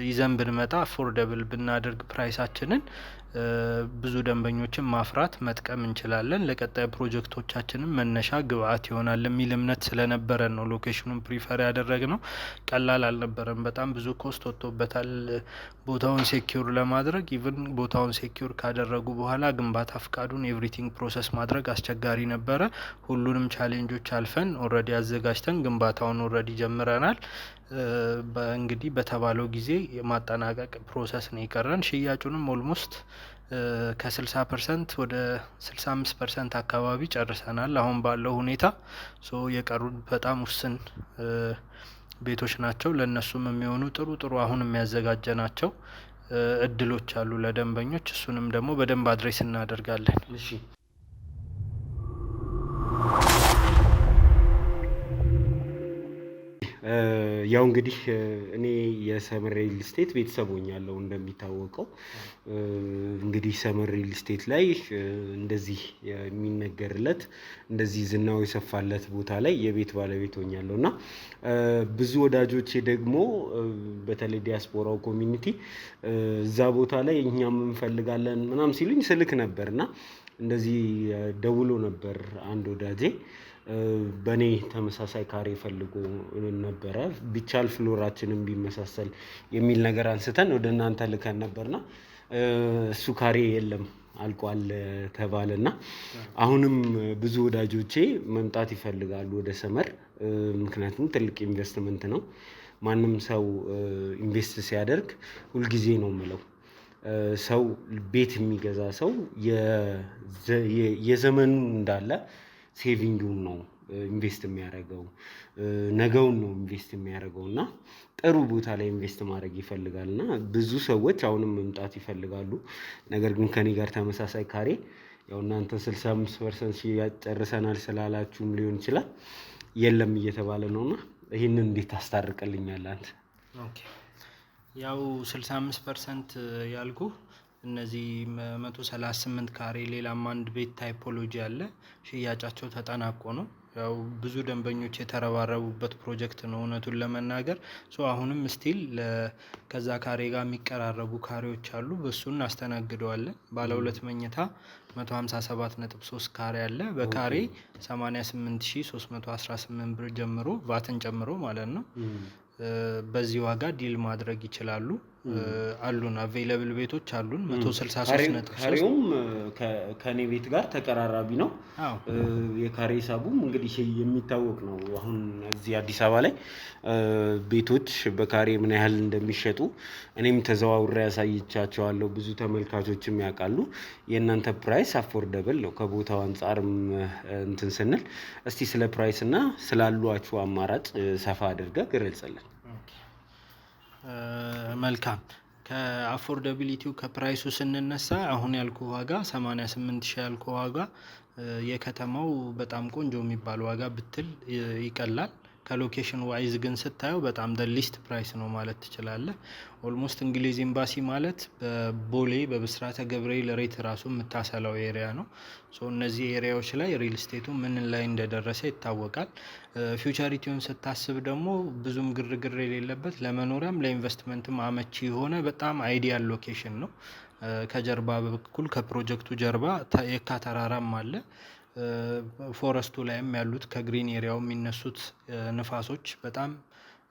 ይዘን ብንመጣ አፎርደብል ብናደርግ ፕራይሳችንን ብዙ ደንበኞችን ማፍራት መጥቀም እንችላለን። ለቀጣይ ፕሮጀክቶቻችንም መነሻ ግብአት ይሆናል የሚል እምነት ስለነበረን ነው ሎኬሽኑን ፕሪፈር ያደረግነው። ቀላል አልነበረም። በጣም ብዙ ኮስት ወጥቶበታል ቦታውን ሴኪዩር ለማድረግ። ኢቭን ቦታውን ሴኪዩር ካደረጉ በኋላ ግንባታ ፍቃዱን ኤቭሪቲንግ ፕሮሰስ ማድረግ አስቸጋሪ ነበረ። ሁሉንም ቻሌንጆች አልፈን ኦልሬዲ አዘጋጅተን ግንባታውን ኦልሬዲ ጀምረናል። እንግዲህ በተባለው ጊዜ የማጠናቀቅ ፕሮሰስ ነው የቀረን። ሽያጩንም ኦልሞስት ከ60% ወደ 65% አካባቢ ጨርሰናል አሁን ባለው ሁኔታ። የቀሩት በጣም ውስን ቤቶች ናቸው። ለእነሱም የሚሆኑ ጥሩ አሁን የሚያዘጋጀናቸው እድሎች አሉ ለደንበኞች። እሱንም ደግሞ በደንብ አድሬስ እናደርጋለን። እሺ ያው እንግዲህ እኔ የሰመር ሪል ስቴት ቤተሰብ ሆኛለሁ እንደሚታወቀው። እንግዲህ ሰመር ሪል ስቴት ላይ እንደዚህ የሚነገርለት እንደዚህ ዝናው የሰፋለት ቦታ ላይ የቤት ባለቤት ሆኛለሁ እና ብዙ ወዳጆቼ ደግሞ በተለይ ዲያስፖራው ኮሚኒቲ እዛ ቦታ ላይ እኛም እንፈልጋለን ምናምን ሲሉኝ ስልክ ነበር እና እንደዚህ ደውሎ ነበር አንድ ወዳጄ በእኔ ተመሳሳይ ካሬ ፈልጎ ነበረ። ቢቻል ፍሎራችንን ቢመሳሰል የሚል ነገር አንስተን ወደ እናንተ ልከን ነበርና እሱ ካሬ የለም አልቋል ተባለና አሁንም ብዙ ወዳጆቼ መምጣት ይፈልጋሉ ወደ ሰመር። ምክንያቱም ትልቅ ኢንቨስትመንት ነው። ማንም ሰው ኢንቨስት ሲያደርግ ሁልጊዜ ነው የምለው ሰው ቤት የሚገዛ ሰው የዘመኑ እንዳለ ሴቪንጉን ነው ኢንቨስት የሚያደርገው፣ ነገውን ነው ኢንቨስት የሚያደርገው እና ጥሩ ቦታ ላይ ኢንቨስት ማድረግ ይፈልጋል እና ብዙ ሰዎች አሁንም መምጣት ይፈልጋሉ። ነገር ግን ከኔ ጋር ተመሳሳይ ካሬ ያው እናንተ 65% ሽያጭ ጨርሰናል ስላላችሁም ሊሆን ይችላል የለም እየተባለ ነውና ይሄንን እንዴት ታስታርቅልኛለህ አንተ? ኦኬ ያው 65% ያልኩ እነዚህ 138 ካሬ ሌላም አንድ ቤት ታይፖሎጂ አለ። ሽያጫቸው ተጠናቆ ነው። ያው ብዙ ደንበኞች የተረባረቡበት ፕሮጀክት ነው እውነቱን ለመናገር። አሁንም ስቲል ከዛ ካሬ ጋር የሚቀራረቡ ካሬዎች አሉ። በሱን እናስተናግደዋለን። ባለ 2 መኝታ 157.3 ካሬ አለ። በካሬ 88318 ብር ጀምሮ ቫትን ጨምሮ ማለት ነው። በዚህ ዋጋ ዲል ማድረግ ይችላሉ። አሉን አቬይለብል ቤቶች አሉን 163.3 ካሬውም ከኔ ቤት ጋር ተቀራራቢ ነው። አዎ የካሬ ሂሳቡም እንግዲህ የሚታወቅ ነው። አሁን እዚህ አዲስ አበባ ላይ ቤቶች በካሬ ምን ያህል እንደሚሸጡ እኔም ተዘዋውሬ ያሳይቻቸዋለሁ። ብዙ ተመልካቾችም ያውቃሉ። የእናንተ ፕራይስ አፎርደብል ነው ከቦታው አንጻርም እንትን ስንል፣ እስቲ ስለ ፕራይስ እና ስላሏችሁ አማራጭ ሰፋ አድርገህ ግለጽልን። መልካም ከአፎርዳቢሊቲው ከፕራይሱ ስንነሳ አሁን ያልኩ ዋጋ 88 ሺህ ያልኩ ዋጋ የከተማው በጣም ቆንጆ የሚባል ዋጋ ብትል ይቀላል። ከሎኬሽን ዋይዝ ግን ስታየው በጣም ሊስት ፕራይስ ነው ማለት ትችላለህ። ኦልሞስት እንግሊዝ ኤምባሲ ማለት በቦሌ በብስራተ ገብርኤል ሬት ራሱ የምታሰላው ኤሪያ ነው። እነዚህ ኤሪያዎች ላይ ሪል ስቴቱ ምን ላይ እንደደረሰ ይታወቃል። ፊውቸሪቲውን ስታስብ ደግሞ ብዙም ግርግር የሌለበት ለመኖሪያም ለኢንቨስትመንትም አመቺ የሆነ በጣም አይዲያል ሎኬሽን ነው። ከጀርባ በኩል ከፕሮጀክቱ ጀርባ የካ ተራራም አለ። ፎረስቱ ላይም ያሉት ከግሪን ኤሪያው የሚነሱት ንፋሶች በጣም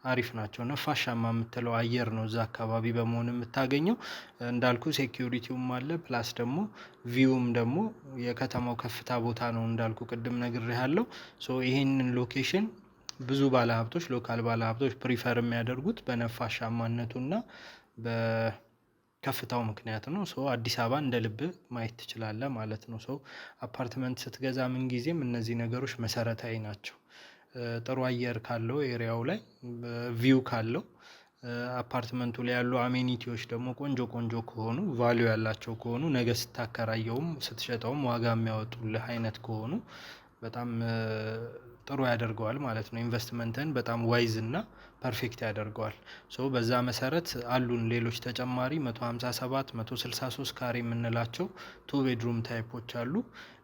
አሪፍ ናቸው። ነፋሻማ የምትለው አየር ነው እዛ አካባቢ በመሆን የምታገኘው። እንዳልኩ ሴኪዩሪቲውም አለ። ፕላስ ደግሞ ቪውም ደግሞ የከተማው ከፍታ ቦታ ነው እንዳልኩ ቅድም ነግሬሃለሁ። ይሄንን ሎኬሽን ብዙ ባለሀብቶች ሎካል ባለሀብቶች ፕሪፈር የሚያደርጉት በነፋሻማነቱና በከፍታው ምክንያት ነው። አዲስ አበባ እንደ ልብ ማየት ትችላለህ ማለት ነው። አፓርትመንት ስትገዛ ምን ጊዜም እነዚህ ነገሮች መሰረታዊ ናቸው። ጥሩ አየር ካለው ኤሪያው ላይ ቪው ካለው አፓርትመንቱ ላይ ያሉ አሜኒቲዎች ደግሞ ቆንጆ ቆንጆ ከሆኑ ቫልዩ ያላቸው ከሆኑ ነገ ስታከራየውም ስትሸጠውም ዋጋ የሚያወጡልህ አይነት ከሆኑ በጣም ጥሩ ያደርገዋል ማለት ነው። ኢንቨስትመንትን በጣም ዋይዝ እና ፐርፌክት ያደርገዋል። በዛ መሰረት አሉን ሌሎች ተጨማሪ 157 163 ካሬ የምንላቸው 2 ቤድሩም ታይፖች አሉ።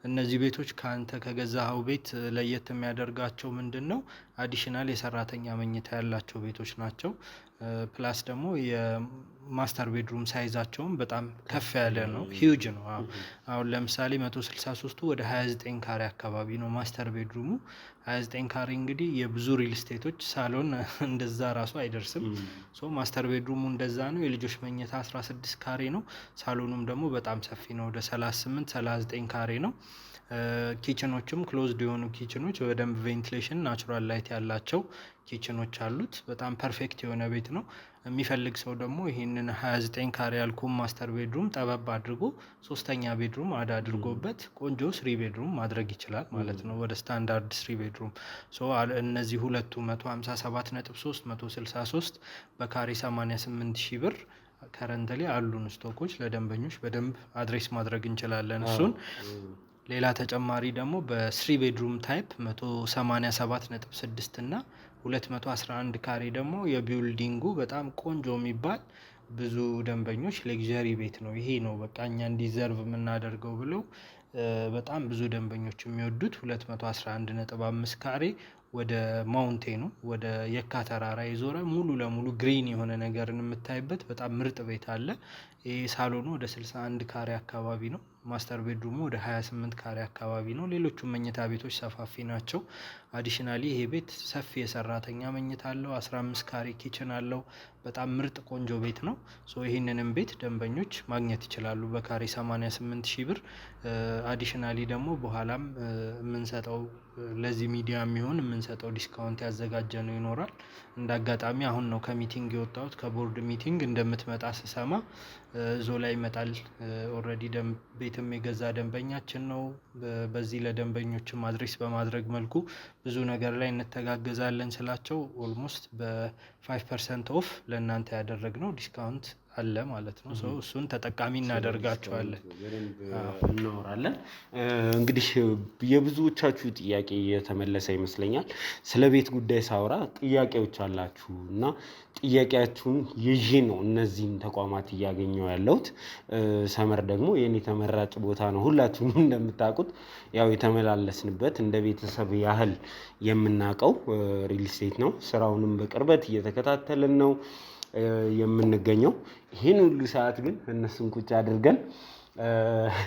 እነዚህ ቤቶች ከአንተ ከገዛኸው ቤት ለየት የሚያደርጋቸው ምንድን ነው? አዲሽናል የሰራተኛ መኝታ ያላቸው ቤቶች ናቸው። ፕላስ ደግሞ የማስተር ቤድሩም ሳይዛቸውም በጣም ከፍ ያለ ነው፣ ሂውጅ ነው። አሁን ለምሳሌ 163ቱ ወደ 29 ካሬ አካባቢ ነው ማስተር ቤድሩሙ። 29 ካሬ እንግዲህ የብዙ ሪል ስቴቶች ሳሎን እንደዛ ራሱ አይደርስም። ማስተር ቤድሩሙ እንደዛ ነው። የልጆች መኝታ 16 ካሬ ነው። ሳሎኑም ደግሞ በጣም ሰፊ ነው፣ ወደ 38 39 ካሬ ነው። ኪችኖችም ክሎዝድ የሆኑ ኪችኖች በደንብ ቬንቲሌሽን ናቹራል ላይት ያላቸው ኪችኖች አሉት። በጣም ፐርፌክት የሆነ ቤት ነው። የሚፈልግ ሰው ደግሞ ይህንን 29 ካሬ ያልኩን ማስተር ቤድሩም ጠበብ አድርጎ ሶስተኛ ቤድሩም አድ አድርጎበት ቆንጆ 3 ቤድሩም ማድረግ ይችላል ማለት ነው፣ ወደ ስታንዳርድ 3 ቤድሩም። እነዚህ ሁለቱ 157.3 163 በካሬ 88 ሺህ ብር ከረንተሊ አሉን ስቶኮች ለደንበኞች በደንብ አድሬስ ማድረግ እንችላለን እሱን። ሌላ ተጨማሪ ደግሞ በ3 ቤድሩም ታይፕ 187.6 እና 211 ካሬ ደግሞ የቢልዲንጉ በጣም ቆንጆ የሚባል ብዙ ደንበኞች ሌግዠሪ ቤት ነው ይሄ ነው በቃ እኛ እንዲዘርቭ የምናደርገው ብለው በጣም ብዙ ደንበኞች የሚወዱት 211.5 ካሬ ወደ ማውንቴኑ ወደ የካ ተራራ የዞረ ሙሉ ለሙሉ ግሪን የሆነ ነገርን የምታይበት በጣም ምርጥ ቤት አለ። ይሄ ሳሎኑ ወደ 61 ካሬ አካባቢ ነው። ማስተር ቤድሩሙ ወደ 28 ካሬ አካባቢ ነው። ሌሎቹም መኝታ ቤቶች ሰፋፊ ናቸው። አዲሽናሊ ይሄ ቤት ሰፊ የሰራተኛ መኝታ አለው። 15 ካሬ ኪችን አለው። በጣም ምርጥ ቆንጆ ቤት ነው። ይህንንም ቤት ደንበኞች ማግኘት ይችላሉ በካሬ 88 ሺህ ብር። አዲሽናሊ ደግሞ በኋላም የምንሰጠው ለዚህ ሚዲያ የሚሆን የምንሰጠው ዲስካውንት ያዘጋጀ ነው ይኖራል። እንደ አጋጣሚ አሁን ነው ከሚቲንግ የወጣሁት ከቦርድ ሚቲንግ እንደምትመጣ ስሰማ ዞላ ይመጣል። ኦልሬዲ ቤትም የገዛ ደንበኛችን ነው። በዚህ ለደንበኞችም አድሬስ በማድረግ መልኩ ብዙ ነገር ላይ እንተጋገዛለን ስላቸው ኦልሞስት በ5% ኦፍ ለእናንተ ያደረግነው ዲስካውንት አለ ማለት ነው። እሱን ተጠቃሚ እናደርጋቸዋለን፣ እናወራለን። እንግዲህ የብዙዎቻችሁ ጥያቄ የተመለሰ ይመስለኛል። ስለ ቤት ጉዳይ ሳወራ ጥያቄዎች አላችሁ እና ጥያቄያችሁን ይዤ ነው እነዚህን ተቋማት እያገኘው ያለሁት። ሰመር ደግሞ የኔ ተመራጭ ቦታ ነው። ሁላችሁም እንደምታውቁት ያው የተመላለስንበት እንደ ቤተሰብ ያህል የምናውቀው ሪል ስቴት ነው። ስራውንም በቅርበት እየተከታተልን ነው የምንገኘው። ይህን ሁሉ ሰዓት ግን እነሱን ቁጭ አድርገን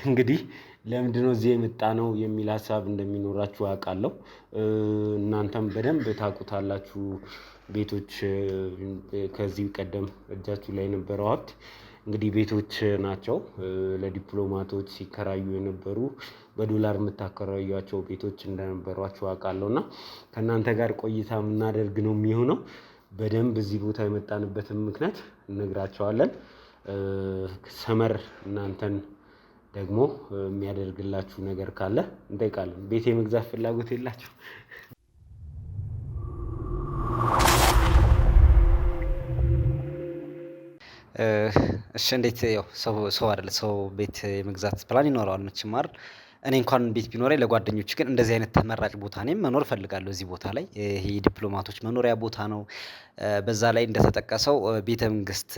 እንግዲህ ለምንድነው እዚህ የመጣ ነው የሚል ሀሳብ እንደሚኖራችሁ አውቃለሁ። እናንተም በደንብ ታውቁታላችሁ። ቤቶች ከዚህ ቀደም እጃችሁ ላይ የነበረው ሀብት እንግዲህ ቤቶች ናቸው። ለዲፕሎማቶች ሲከራዩ የነበሩ በዶላር የምታከራዩቸው ቤቶች እንደነበሯችሁ አውቃለሁ እና ከእናንተ ጋር ቆይታ የምናደርግ ነው የሚሆነው። በደንብ እዚህ ቦታ የመጣንበትን ምክንያት እነግራቸዋለን። ሰመር እናንተን ደግሞ የሚያደርግላችሁ ነገር ካለ እንጠይቃለን። ቤት የመግዛት ፍላጎት የላችሁ? እሺ እንዴት ያው ሰው አይደለ ሰው ቤት የመግዛት ፕላን ይኖረዋል መቼም አይደል? እኔ እንኳን ቤት ቢኖረኝ ለጓደኞች ግን እንደዚህ አይነት ተመራጭ ቦታ እኔም መኖር እፈልጋለሁ። እዚህ ቦታ ላይ ይሄ ዲፕሎማቶች መኖሪያ ቦታ ነው። በዛ ላይ እንደተጠቀሰው ቤተ መንግስት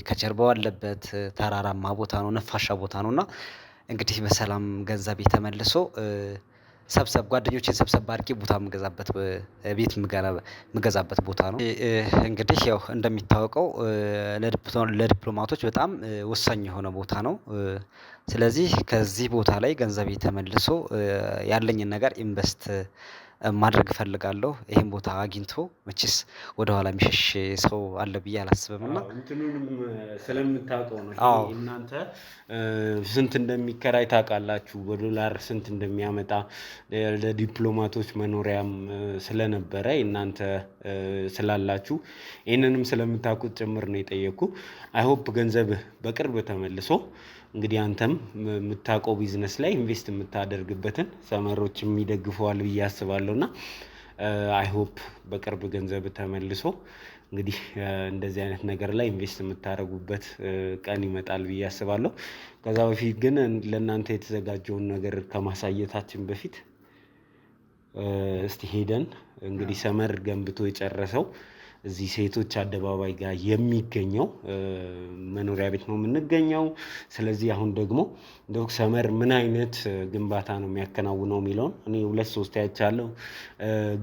ከጀርባው አለበት። ተራራማ ቦታ ነው፣ ነፋሻ ቦታ ነው እና እንግዲህ በሰላም ገንዘቤ ተመልሶ ጓደኞቼን ሰብሰብ አድርጌ ቦታ የምገዛበት ቤት የምገዛበት ቦታ ነው። እንግዲህ ያው እንደሚታወቀው ለዲፕሎማቶች በጣም ወሳኝ የሆነ ቦታ ነው። ስለዚህ ከዚህ ቦታ ላይ ገንዘቤ ተመልሶ ያለኝን ነገር ኢንቨስት ማድረግ እፈልጋለሁ። ይሄን ቦታ አግኝቶ መቼስ ወደኋላ የሚሸሽ ሰው አለ ብዬ አላስብም እና እንትኑንም ስለምታውቀው ነው። ይሄ እናንተ ስንት እንደሚከራይ ታውቃላችሁ፣ በዶላር ስንት እንደሚያመጣ ለዲፕሎማቶች መኖሪያም ስለነበረ እናንተ ስላላችሁ ይህንንም ስለምታውቁት ጭምር ነው የጠየኩ። አይሆፕ ገንዘብህ በቅርብ ተመልሶ እንግዲህ አንተም የምታውቀው ቢዝነስ ላይ ኢንቨስት የምታደርግበትን ሰመሮችም ይደግፈዋል ብዬ አስባለሁ እና አይሆፕ በቅርብ ገንዘብ ተመልሶ እንግዲህ እንደዚህ አይነት ነገር ላይ ኢንቨስት የምታደርጉበት ቀን ይመጣል ብዬ አስባለሁ። ከዛ በፊት ግን ለእናንተ የተዘጋጀውን ነገር ከማሳየታችን በፊት እስቲ ሄደን እንግዲህ ሰመር ገንብቶ የጨረሰው እዚህ ሴቶች አደባባይ ጋር የሚገኘው መኖሪያ ቤት ነው የምንገኘው። ስለዚህ አሁን ደግሞ እንደው ሰመር ምን አይነት ግንባታ ነው የሚያከናውነው የሚለውን እኔ 2-3 አይቻለሁ።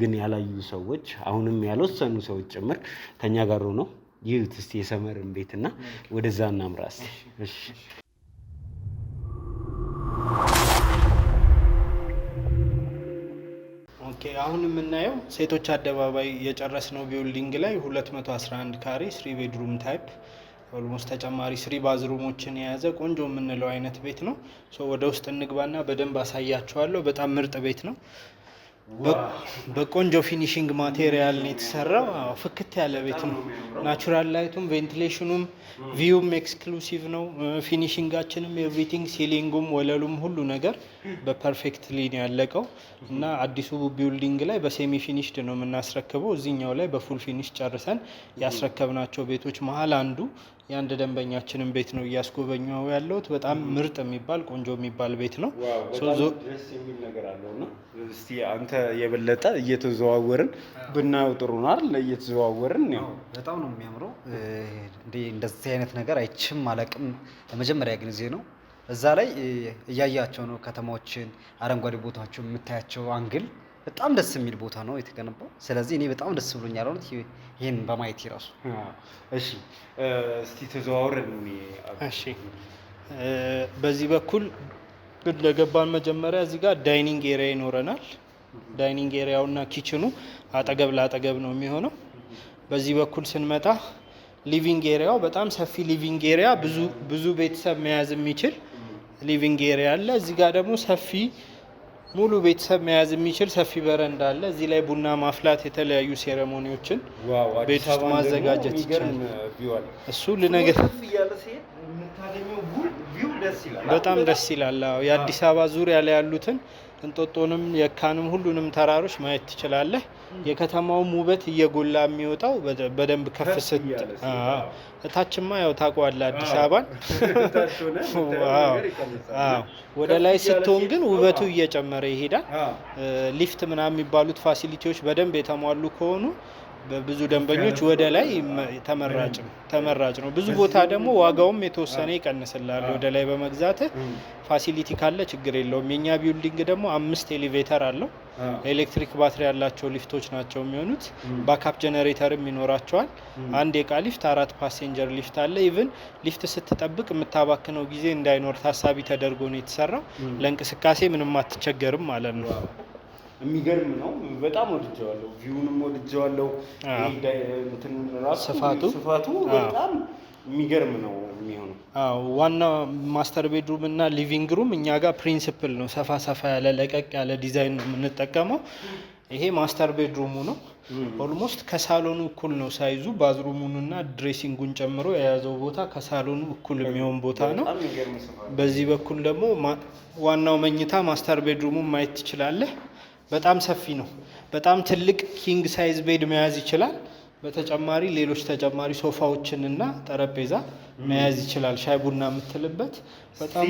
ግን ያላዩ ሰዎች አሁንም ያልወሰኑ ሰዎች ጭምር ከኛ ጋር ሆነው ይዩት እስቲ የሰመርን ቤትና ወደዛ እናምራ እስቲ። እሺ አሁን የምናየው ሴቶች አደባባይ የጨረስነው ቢልዲንግ ላይ 211 ካሬ 3 ቤድሩም ታይፕ ኦልሞስት ተጨማሪ 3 ባዝሩሞችን የያዘ ቆንጆ የምንለው አይነት ቤት ነው። ወደ ውስጥ እንግባና በደንብ አሳያችኋለሁ። በጣም ምርጥ ቤት ነው። በቆንጆ ፊኒሽንግ ማቴሪያል ነው የተሰራው። ፍክት ያለ ቤት ነው። ናቹራል ላይቱም ቬንቲሌሽኑም ቪውም ኤክስክሉሲቭ ነው። ፊኒሽንጋችንም ኤቭሪቲንግ ሲሊንጉም ወለሉም ሁሉ ነገር በፐርፌክትሊ ነው ያለቀው እና አዲሱ ቢልዲንግ ላይ በሴሚ ፊኒሽድ ነው የምናስረክበው። እዚህኛው ላይ በፉል ፊኒሽ ጨርሰን ያስረከብናቸው ቤቶች መሀል አንዱ የአንድ ደንበኛችንን ቤት ነው እያስጎበኘው ያለሁት። በጣም ምርጥ የሚባል ቆንጆ የሚባል ቤት ነው። ደስ የሚል ነገር አለው እና እስቲ አንተ የበለጠ እየተዘዋወርን ብናየው ጥሩ ነው አይደል? እየተዘዋወርን ያው በጣም ነው የሚያምረው። እንደዚህ አይነት ነገር አይችም አላቅም። ለመጀመሪያ ጊዜ ነው። እዛ ላይ እያያቸው ነው ከተማዎችን፣ አረንጓዴ ቦታዎችን የምታያቸው አንግል በጣም ደስ የሚል ቦታ ነው የተገነባው። ስለዚህ እኔ በጣም ደስ ብሎኛል ማለት ይሄን በማየት ይራሱ። እሺ እስቲ ተዘዋውረን። እሺ በዚህ በኩል እንደገባን መጀመሪያ እዚህ ጋር ዳይኒንግ ኤሪያ ይኖረናል። ዳይኒንግ ኤሪያውና ኪችኑ አጠገብ ለአጠገብ ነው የሚሆነው። በዚህ በኩል ስንመጣ ሊቪንግ ኤሪያው በጣም ሰፊ ሊቪንግ ኤሪያ፣ ብዙ ቤተሰብ መያዝ የሚችል ሊቪንግ ኤሪያ አለ። እዚህ ጋር ደግሞ ሰፊ ሙሉ ቤተሰብ መያዝ የሚችል ሰፊ በረንዳ አለ። እዚህ ላይ ቡና ማፍላት፣ የተለያዩ ሴሬሞኒዎችን ቤት ውስጥ ማዘጋጀት ይችላል። እሱ ልነግር በጣም ደስ ይላል። የአዲስ አበባ ዙሪያ ላይ ያሉትን እንጦጦንም የካንም ሁሉንም ተራሮች ማየት ትችላለህ። የከተማውም ውበት እየጎላ የሚወጣው በደንብ ከፍ ስት እታችማ ያው ታውቀዋለህ አዲስ አበባን። ወደ ላይ ስትሆን ግን ውበቱ እየጨመረ ይሄዳል። ሊፍት ምናምን የሚባሉት ፋሲሊቲዎች በደንብ የተሟሉ ከሆኑ በብዙ ደንበኞች ወደ ላይ ተመራጭ ነው። ብዙ ቦታ ደግሞ ዋጋውም የተወሰነ ይቀንስላል ወደ ላይ በመግዛት ፋሲሊቲ ካለ ችግር የለውም። የኛ ቢልዲንግ ደግሞ 5 ኤሌቬተር አለው። ኤሌክትሪክ ባትሪ ያላቸው ሊፍቶች ናቸው የሚሆኑት። ባካፕ ጀነሬተርም ይኖራቸዋል። አንድ የእቃ ሊፍት 4 ፓሴንጀር ሊፍት አለ። ኢቭን ሊፍት ስትጠብቅ የምታባክነው ጊዜ እንዳይኖር ታሳቢ ተደርጎ ነው የተሰራው። ለእንቅስቃሴ ምንም አትቸገርም ማለት ነው። የሚገርም ነው። በጣም ወድጀዋለሁ። ቪውንም ወድጀዋለሁ። ስፋቱ በጣም የሚገርም ነው የሚሆነው። ዋና ማስተር ቤድሩም እና ሊቪንግ ሩም እኛ ጋር ፕሪንሲፕል ነው። ሰፋ ያለ ለቀቅ ያለ ዲዛይን ነው የምንጠቀመው። ይሄ ማስተር ቤድሩሙ ነው። ኦልሞስት ከሳሎኑ እኩል ነው ሳይዙ። ባዝሩሙንና ድሬሲንጉን ጨምሮ የያዘው ቦታ ከሳሎኑ እኩል የሚሆን ቦታ ነው። በዚህ በኩል ደግሞ ዋናው መኝታ ማስተር ቤድሩሙን ማየት ትችላለህ። በጣም ሰፊ ነው። በጣም ትልቅ ኪንግ ሳይዝ ቤድ መያዝ ይችላል። በተጨማሪ ሌሎች ተጨማሪ ሶፋዎችን እና ጠረጴዛ መያዝ ይችላል። ሻይ ቡና የምትልበት በጣም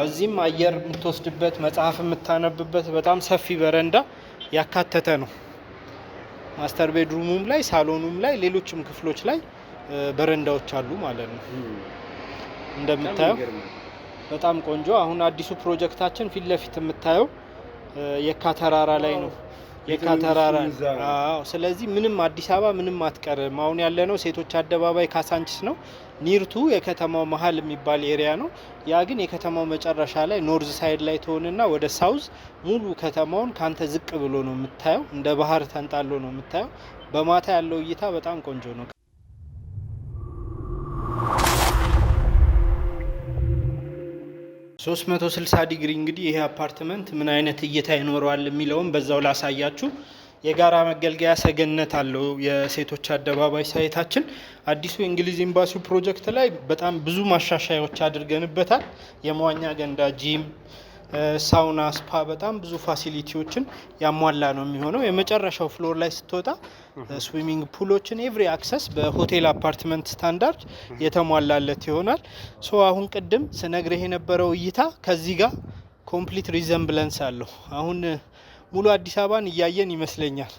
እዚህም አየር የምትወስድበት መጽሐፍ የምታነብበት በጣም ሰፊ በረንዳ ያካተተ ነው። ማስተር ቤድሩሙም ላይ ሳሎኑም ላይ ሌሎችም ክፍሎች ላይ በረንዳዎች አሉ ማለት ነው። እንደምታየው በጣም ቆንጆ። አሁን አዲሱ ፕሮጀክታችን ፊት ለፊት የምታየው የካ ተራራ ላይ ነው። የካ ተራራ ስለዚህ ምንም አዲስ አበባ ምንም አትቀርም። አሁን ያለነው ሴቶች አደባባይ ካሳንቺስ ነው። ኒርቱ የከተማው መሀል የሚባል ኤሪያ ነው። ያ ግን የከተማው መጨረሻ ላይ ኖርዝ ሳይድ ላይ ትሆንና ወደ ሳውዝ ሙሉ ከተማውን ካንተ ዝቅ ብሎ ነው የምታየው። እንደ ባህር ተንጣሎ ነው የምታየው። በማታ ያለው እይታ በጣም ቆንጆ ነው። 360 ዲግሪ እንግዲህ ይሄ አፓርትመንት ምን አይነት እይታ ይኖረዋል የሚለውን በዛው ላሳያችሁ። የጋራ መገልገያ ሰገነት አለው የሴቶች አደባባይ ሳይታችን። አዲሱ የእንግሊዝ ኤምባሲው ፕሮጀክት ላይ በጣም ብዙ ማሻሻያዎች አድርገንበታል። የመዋኛ ገንዳ፣ ጂም፣ ሳውና፣ ስፓ በጣም ብዙ ፋሲሊቲዎችን ያሟላ ነው የሚሆነው። የመጨረሻው ፍሎር ላይ ስትወጣ ስዊሚንግ ፑሎችን ኤቭሪ አክሰስ በሆቴል አፓርትመንት ስታንዳርድ የተሟላለት ይሆናል። ሶ አሁን ቅድም ስነግርህ የነበረው እይታ ከዚህ ጋር ኮምፕሊት ሪዘምብለንስ አለው። አሁን ሙሉ አዲስ አበባን እያየን ይመስለኛል።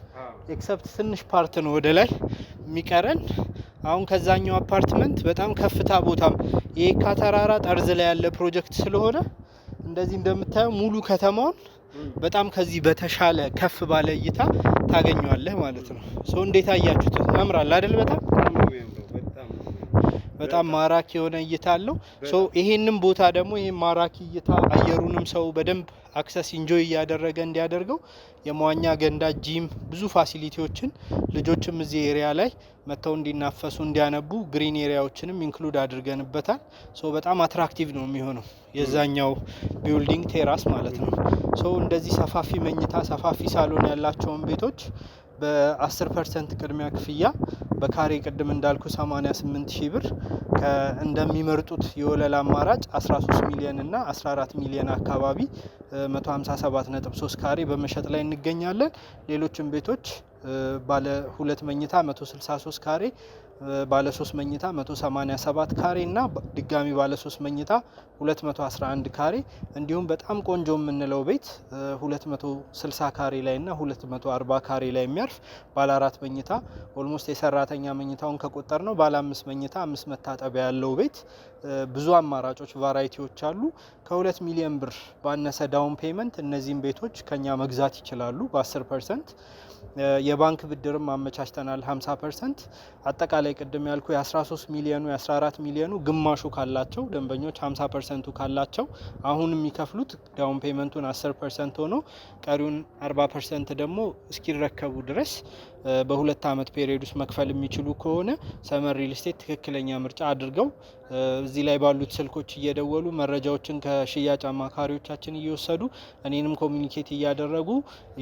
ኤክሰፕት ትንሽ ፓርት ነው ወደ ላይ የሚቀረን። አሁን ከዛኛው አፓርትመንት በጣም ከፍታ ቦታም የካ ተራራ ጠርዝ ላይ ያለ ፕሮጀክት ስለሆነ እንደዚህ እንደምታየው ሙሉ ከተማውን በጣም ከዚህ በተሻለ ከፍ ባለ እይታ ታገኘዋለህ ማለት ነው። ሰው እንዴት አያችሁት? ያምራል አይደል? በጣም ማራኪ የሆነ እይታ አለው። ሶ ይሄንን ቦታ ደግሞ ይሄ ማራኪ እይታ አየሩንም ሰው በደንብ አክሰስ ኢንጆይ እያደረገ እንዲያደርገው የመዋኛ ገንዳ፣ ጂም፣ ብዙ ፋሲሊቲዎችን ልጆችም እዚህ ኤሪያ ላይ መጥተው እንዲናፈሱ እንዲያነቡ ግሪን ኤሪያዎችንም ኢንክሉድ አድርገንበታል። ሶ በጣም አትራክቲቭ ነው የሚሆነው የዛኛው ቢልዲንግ ቴራስ ማለት ነው። ሶ እንደዚህ ሰፋፊ መኝታ፣ ሰፋፊ ሳሎን ያላቸውን ቤቶች በ10% ቅድሚያ ክፍያ በካሬ ቅድም እንዳልኩ 88 ሺህ ብር እንደሚመርጡት የወለል አማራጭ 13 ሚሊዮን እና 14 ሚሊዮን አካባቢ 157.3 ካሬ በመሸጥ ላይ እንገኛለን። ሌሎችም ቤቶች ባለ 2 መኝታ 163 ካሬ፣ ባለ 3 መኝታ 187 ካሬ እና ድጋሚ ባለ 3 መኝታ 211 ካሬ እንዲሁም በጣም ቆንጆ የምንለው ቤት 260 ካሬ ላይ እና 240 ካሬ ላይ የሚያርፍ ባለ 4 መኝታ ኦልሞስት የሰራተኛ መኝታውን ከቆጠር ነው ባለ 5 መኝታ 5 መታጠቢያ ያለው ቤት ብዙ አማራጮች ቫራይቲዎች አሉ። ከ2 ሚሊዮን ብር ባነሰ ዳውን ፔመንት እነዚህን ቤቶች ከኛ መግዛት ይችላሉ በ10%። የባንክ ብድርም አመቻችተናል 50%። አጠቃላይ ቅድም ያልኩ የ13 ሚሊዮኑ የ14 ሚሊዮኑ ግማሹ ካላቸው ደንበኞች 50%ቱ ካላቸው አሁን የሚከፍሉት ዳውን ፔመንቱን 10% ሆኖ ቀሪውን 40% ደግሞ እስኪረከቡ ድረስ በ2 አመት ፔሪዮድ ውስጥ መክፈል የሚችሉ ከሆነ ሰመር ሪል ስቴት ትክክለኛ ምርጫ አድርገው እዚህ ላይ ባሉት ስልኮች እየደወሉ መረጃዎችን ከሽያጭ አማካሪዎቻችን እየወሰዱ እኔንም ኮሚኒኬት እያደረጉ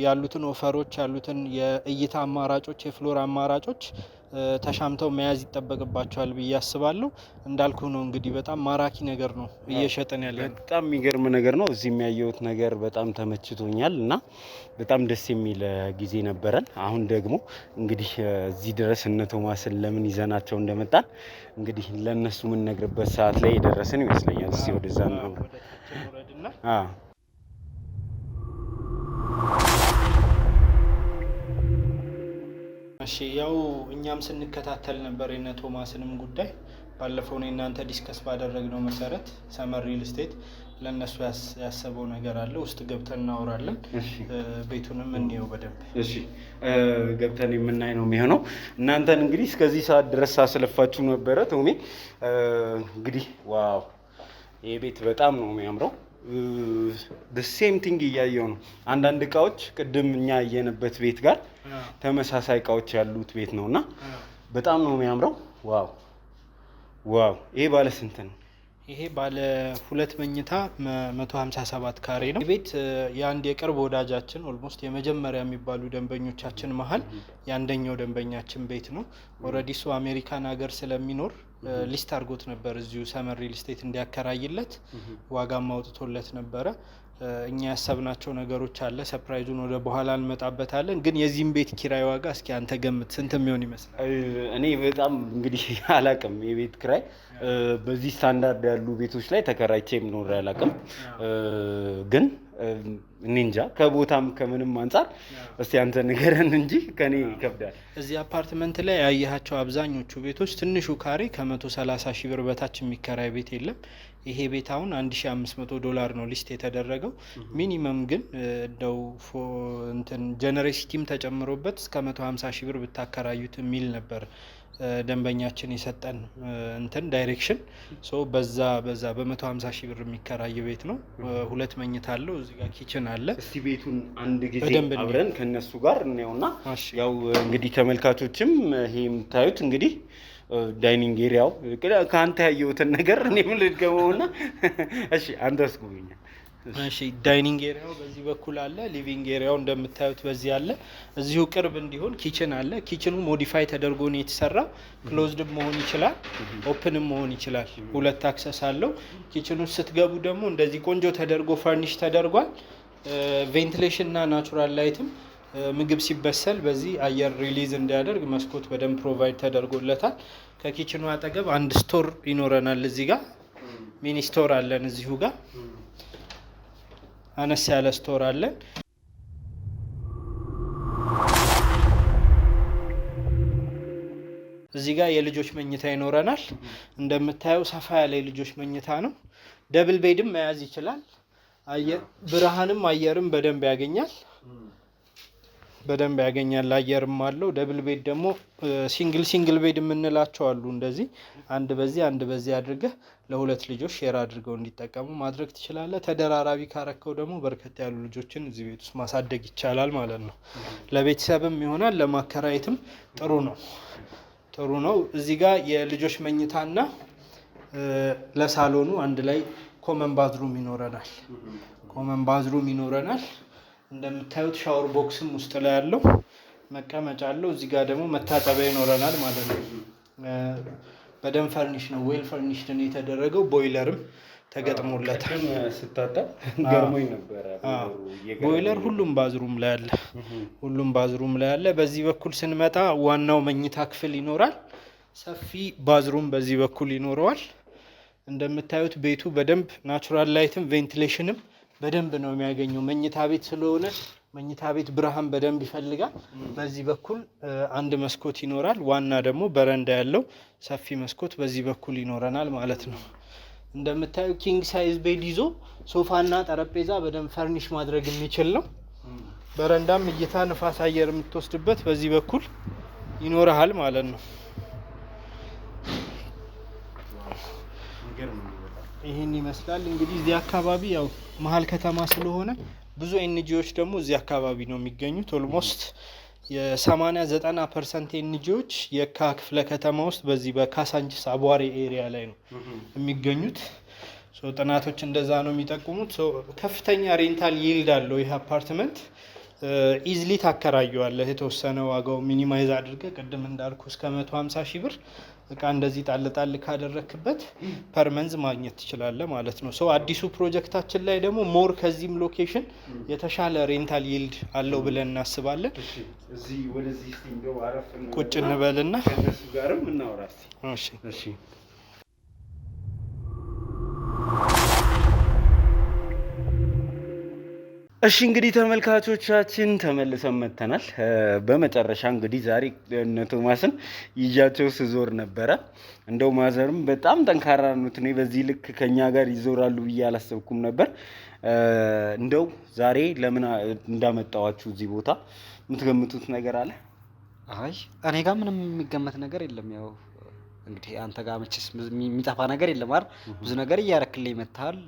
ያሉትን ኦፈሮች ያሉትን የእይታ አማራጮች የፍሎር አማራጮች ተሻምተው መያዝ ይጠበቅባቸዋል ብዬ አስባለሁ። እንዳልኩ ነው እንግዲህ በጣም ማራኪ ነገር ነው እየሸጠን ያለን። በጣም የሚገርም ነገር ነው። እዚህ የሚያየውት ነገር በጣም ተመችቶኛል እና በጣም ደስ የሚል ጊዜ ነበረን። አሁን ደግሞ እንግዲህ እዚህ ድረስ እነ ቶማስን ለምን ይዘናቸው እንደመጣን እንግዲህ ለነሱ የምንነግርበት ሰዓት ላይ የደረስን ይመስለኛል። እስኪ ወደዛ ነው እሺ ያው እኛም ስንከታተል ነበር የነ ቶማስንም ጉዳይ ባለፈው ነው እናንተ ዲስከስ ባደረግነው መሰረት ሰመር ሪል ስቴት ለነሱ ያሰበው ነገር አለ። ውስጥ ገብተን እናወራለን። ቤቱንም እንየው በደንብ። እሺ ገብተን የምናይ ነው የሚሆነው። እናንተን እንግዲህ እስከዚህ ሰዓት ድረስ አስለፋችሁ ነበረ። ቶሚ እንግዲህ ዋው ይሄ ቤት በጣም ነው የሚያምረው። ሴም ቲንግ እያየው ነው። አንዳንድ እቃዎች ቅድም እኛ ያየንበት ቤት ጋር ተመሳሳይ እቃዎች ያሉት ቤት ነው እና በጣም ነው የሚያምረው። ዋው ዋው! ይሄ ባለ ስንት ነው? ይሄ ባለ 2 መኝታ 157 ካሬ ነው። ቤት የአንድ የቅርብ ወዳጃችን ኦልሞስት የመጀመሪያ የሚባሉ ደንበኞቻችን መሀል የአንደኛው ደንበኛችን ቤት ነው። ኦልሬዲ እሱ አሜሪካን ሀገር ስለሚኖር ሊስት አድርጎት ነበር እዚሁ ሰመር ሪል ስቴት እንዲያከራይለት ዋጋም አውጥቶለት ነበረ። እኛ ያሰብናቸው ነገሮች አለ። ሰርፕራይዙን ወደ በኋላ እንመጣበታለን። ግን የዚህም ቤት ኪራይ ዋጋ እስኪ አንተ ገምት ስንት የሚሆን ይመስላል? እኔ በጣም እንግዲህ አላቅም የቤት ኪራይ በዚህ ስታንዳርድ ያሉ ቤቶች ላይ ተከራይቼ ኖሬ አላቅም። ግን እኔ እንጃ ከቦታም ከምንም አንጻር እስቲ አንተ ንገረን እንጂ ከኔ ይከብዳል። እዚህ አፓርትመንት ላይ ያየሃቸው አብዛኞቹ ቤቶች ትንሹ ካሬ ከ130 ሺህ ብር በታች የሚከራይ ቤት የለም። ይሄ ቤት አሁን $1500 ነው ሊስት የተደረገው። ሚኒመም ግን እንደው እንትን ጀነሬሲቲም ተጨምሮበት እስከ 150 ሺህ ብር ብታከራዩት የሚል ነበር ደንበኛችን የሰጠን እንትን ዳይሬክሽን። ሶ በዛ በ150 ሺህ ብር የሚከራይ ቤት ነው። 2 መኝታ አለው። እዚህ ጋር ኪችን አለ። እስቲ ቤቱን አንድ ጊዜ አብረን ከነሱ ጋር እናየውና ያው እንግዲህ ተመልካቾችም ይሄ የምታዩት እንግዲህ ዳይኒንግ ኤሪያው ከአንተ ያየሁትን ነገር እኔም ልድገመውና እሺ አንተ አስጎብኛ። እሺ ዳይኒንግ ኤሪያው በዚህ በኩል አለ። ሊቪንግ ኤሪያው እንደምታዩት በዚህ አለ። እዚሁ ቅርብ እንዲሆን ኪችን አለ። ኪችኑ ሞዲፋይ ተደርጎ ነው የተሰራው። ክሎዝድ መሆን ይችላል፣ ኦፕንም መሆን ይችላል። 2 አክሰስ አለው። ኪችኑ ስትገቡ ደግሞ እንደዚህ ቆንጆ ተደርጎ ፈርኒሽ ተደርጓል። ቬንቲሌሽን እና ናቹራል ላይትም ምግብ ሲበሰል በዚህ አየር ሪሊዝ እንዲያደርግ መስኮት በደንብ ፕሮቫይድ ተደርጎለታል። ከኪችኑ አጠገብ አንድ ስቶር ይኖረናል። እዚህ ጋር ሚኒ ስቶር አለን። እዚሁ ጋር አነስ ያለ ስቶር አለን። እዚህ ጋር የልጆች መኝታ ይኖረናል። እንደምታየው ሰፋ ያለ የልጆች መኝታ ነው። ደብል ቤድም መያዝ ይችላል። ብርሃንም አየርም በደንብ ያገኛል። አየርም አለው። ደብል ቤድ ደግሞ ሲንግል ቤድ የምንላቸው አሉ። እንደዚህ አንድ በዚህ አድርገህ ለ2 ልጆች ሼር አድርገው እንዲጠቀሙ ማድረግ ትችላለህ። ተደራራቢ ካረከው ደግሞ በርከት ያሉ ልጆችን እዚህ ቤት ውስጥ ማሳደግ ይቻላል ማለት ነው። ለቤተሰብም ይሆናል፣ ለማከራየትም ጥሩ ነው። እዚህ ጋር የልጆች መኝታና ለሳሎኑ አንድ ላይ ኮመን ባዝሩም ይኖረናል። እንደምታዩት ሻወር ቦክስም ውስጥ ላይ ያለው መቀመጫ አለው። እዚህ ጋር ደግሞ መታጠቢያ ይኖረናል ማለት ነው። በደንብ ፈርኒሽ ነው፣ ዌል ፈርኒሽድ ነው የተደረገው። ቦይለርም ተገጥሞለታል። ስታጠብ ገርሞኝ ነበረ። ቦይለር ሁሉም ባዝሩም ላይ አለ። በዚህ በኩል ስንመጣ ዋናው መኝታ ክፍል ይኖራል። ሰፊ ባዝሩም በዚህ በኩል ይኖረዋል። እንደምታዩት ቤቱ በደንብ ናቹራል ላይትም ቬንቲሌሽንም በደንብ ነው የሚያገኘው። መኝታ ቤት ስለሆነ መኝታ ቤት ብርሃን በደንብ ይፈልጋል። በዚህ በኩል አንድ መስኮት ይኖራል። ዋና ደግሞ በረንዳ ያለው ሰፊ መስኮት በዚህ በኩል ይኖረናል ማለት ነው። እንደምታዩ ኪንግ ሳይዝ ቤድ ይዞ ሶፋና ጠረጴዛ በደንብ ፈርኒሽ ማድረግ የሚችል ነው። በረንዳም እይታ ንፋስ አየር የምትወስድበት በዚህ በኩል ይኖርሃል ማለት ነው። ይህን ይመስላል እንግዲህ። እዚህ አካባቢ ያው መሀል ከተማ ስለሆነ ብዙ ኤንጂዎች ደግሞ እዚህ አካባቢ ነው የሚገኙት። ኦልሞስት የ80-90% ኤንጂዎች የካ ክፍለ ከተማ ውስጥ በዚህ በካሳንቺስ አቧሬ ኤሪያ ላይ ነው የሚገኙት። ጥናቶች እንደዛ ነው የሚጠቁሙት። ከፍተኛ ሬንታል ይልድ አለው ይህ አፓርትመንት። ኢዝሊ ታከራየዋለህ። የተወሰነ ዋጋው ሚኒማይዝ አድርገህ ቅድም እንዳልኩ እስከ 150 ሺህ ብር እቃ እንደዚህ ጣል ካደረክበት ፐርመንዝ ማግኘት ትችላለህ ማለት ነው። አዲሱ ፕሮጀክታችን ላይ ደግሞ ሞር ከዚህም ሎኬሽን የተሻለ ሬንታል ይልድ አለው ብለን እናስባለን። እዚህ ወደዚህ ሲንገው አረፍ ቁጭ እንበልና ከነሱ ጋርም እናወራ። እሺ እሺ እንግዲህ ተመልካቾቻችን ተመልሰን መጥተናል። በመጨረሻ እንግዲህ ዛሬ እነ ቶማስን ይዣቸው ስዞር ነበረ። እንደው ማዘርም በጣም ጠንካራ ነው። እኔ በዚህ ልክ ከኛ ጋር ይዞራሉ ብዬ አላሰብኩም ነበር። እንደው ዛሬ ለምን እንዳመጣዋችሁ እዚህ ቦታ የምትገምቱት ነገር አለ? አይ እኔ ጋር ምንም የሚገመት ነገር የለም። ያው እንግዲህ አንተ ጋር መቼስ የሚጠፋ ነገር የለም አይደል? ብዙ ነገር እያረክልኝ መጥተሃል።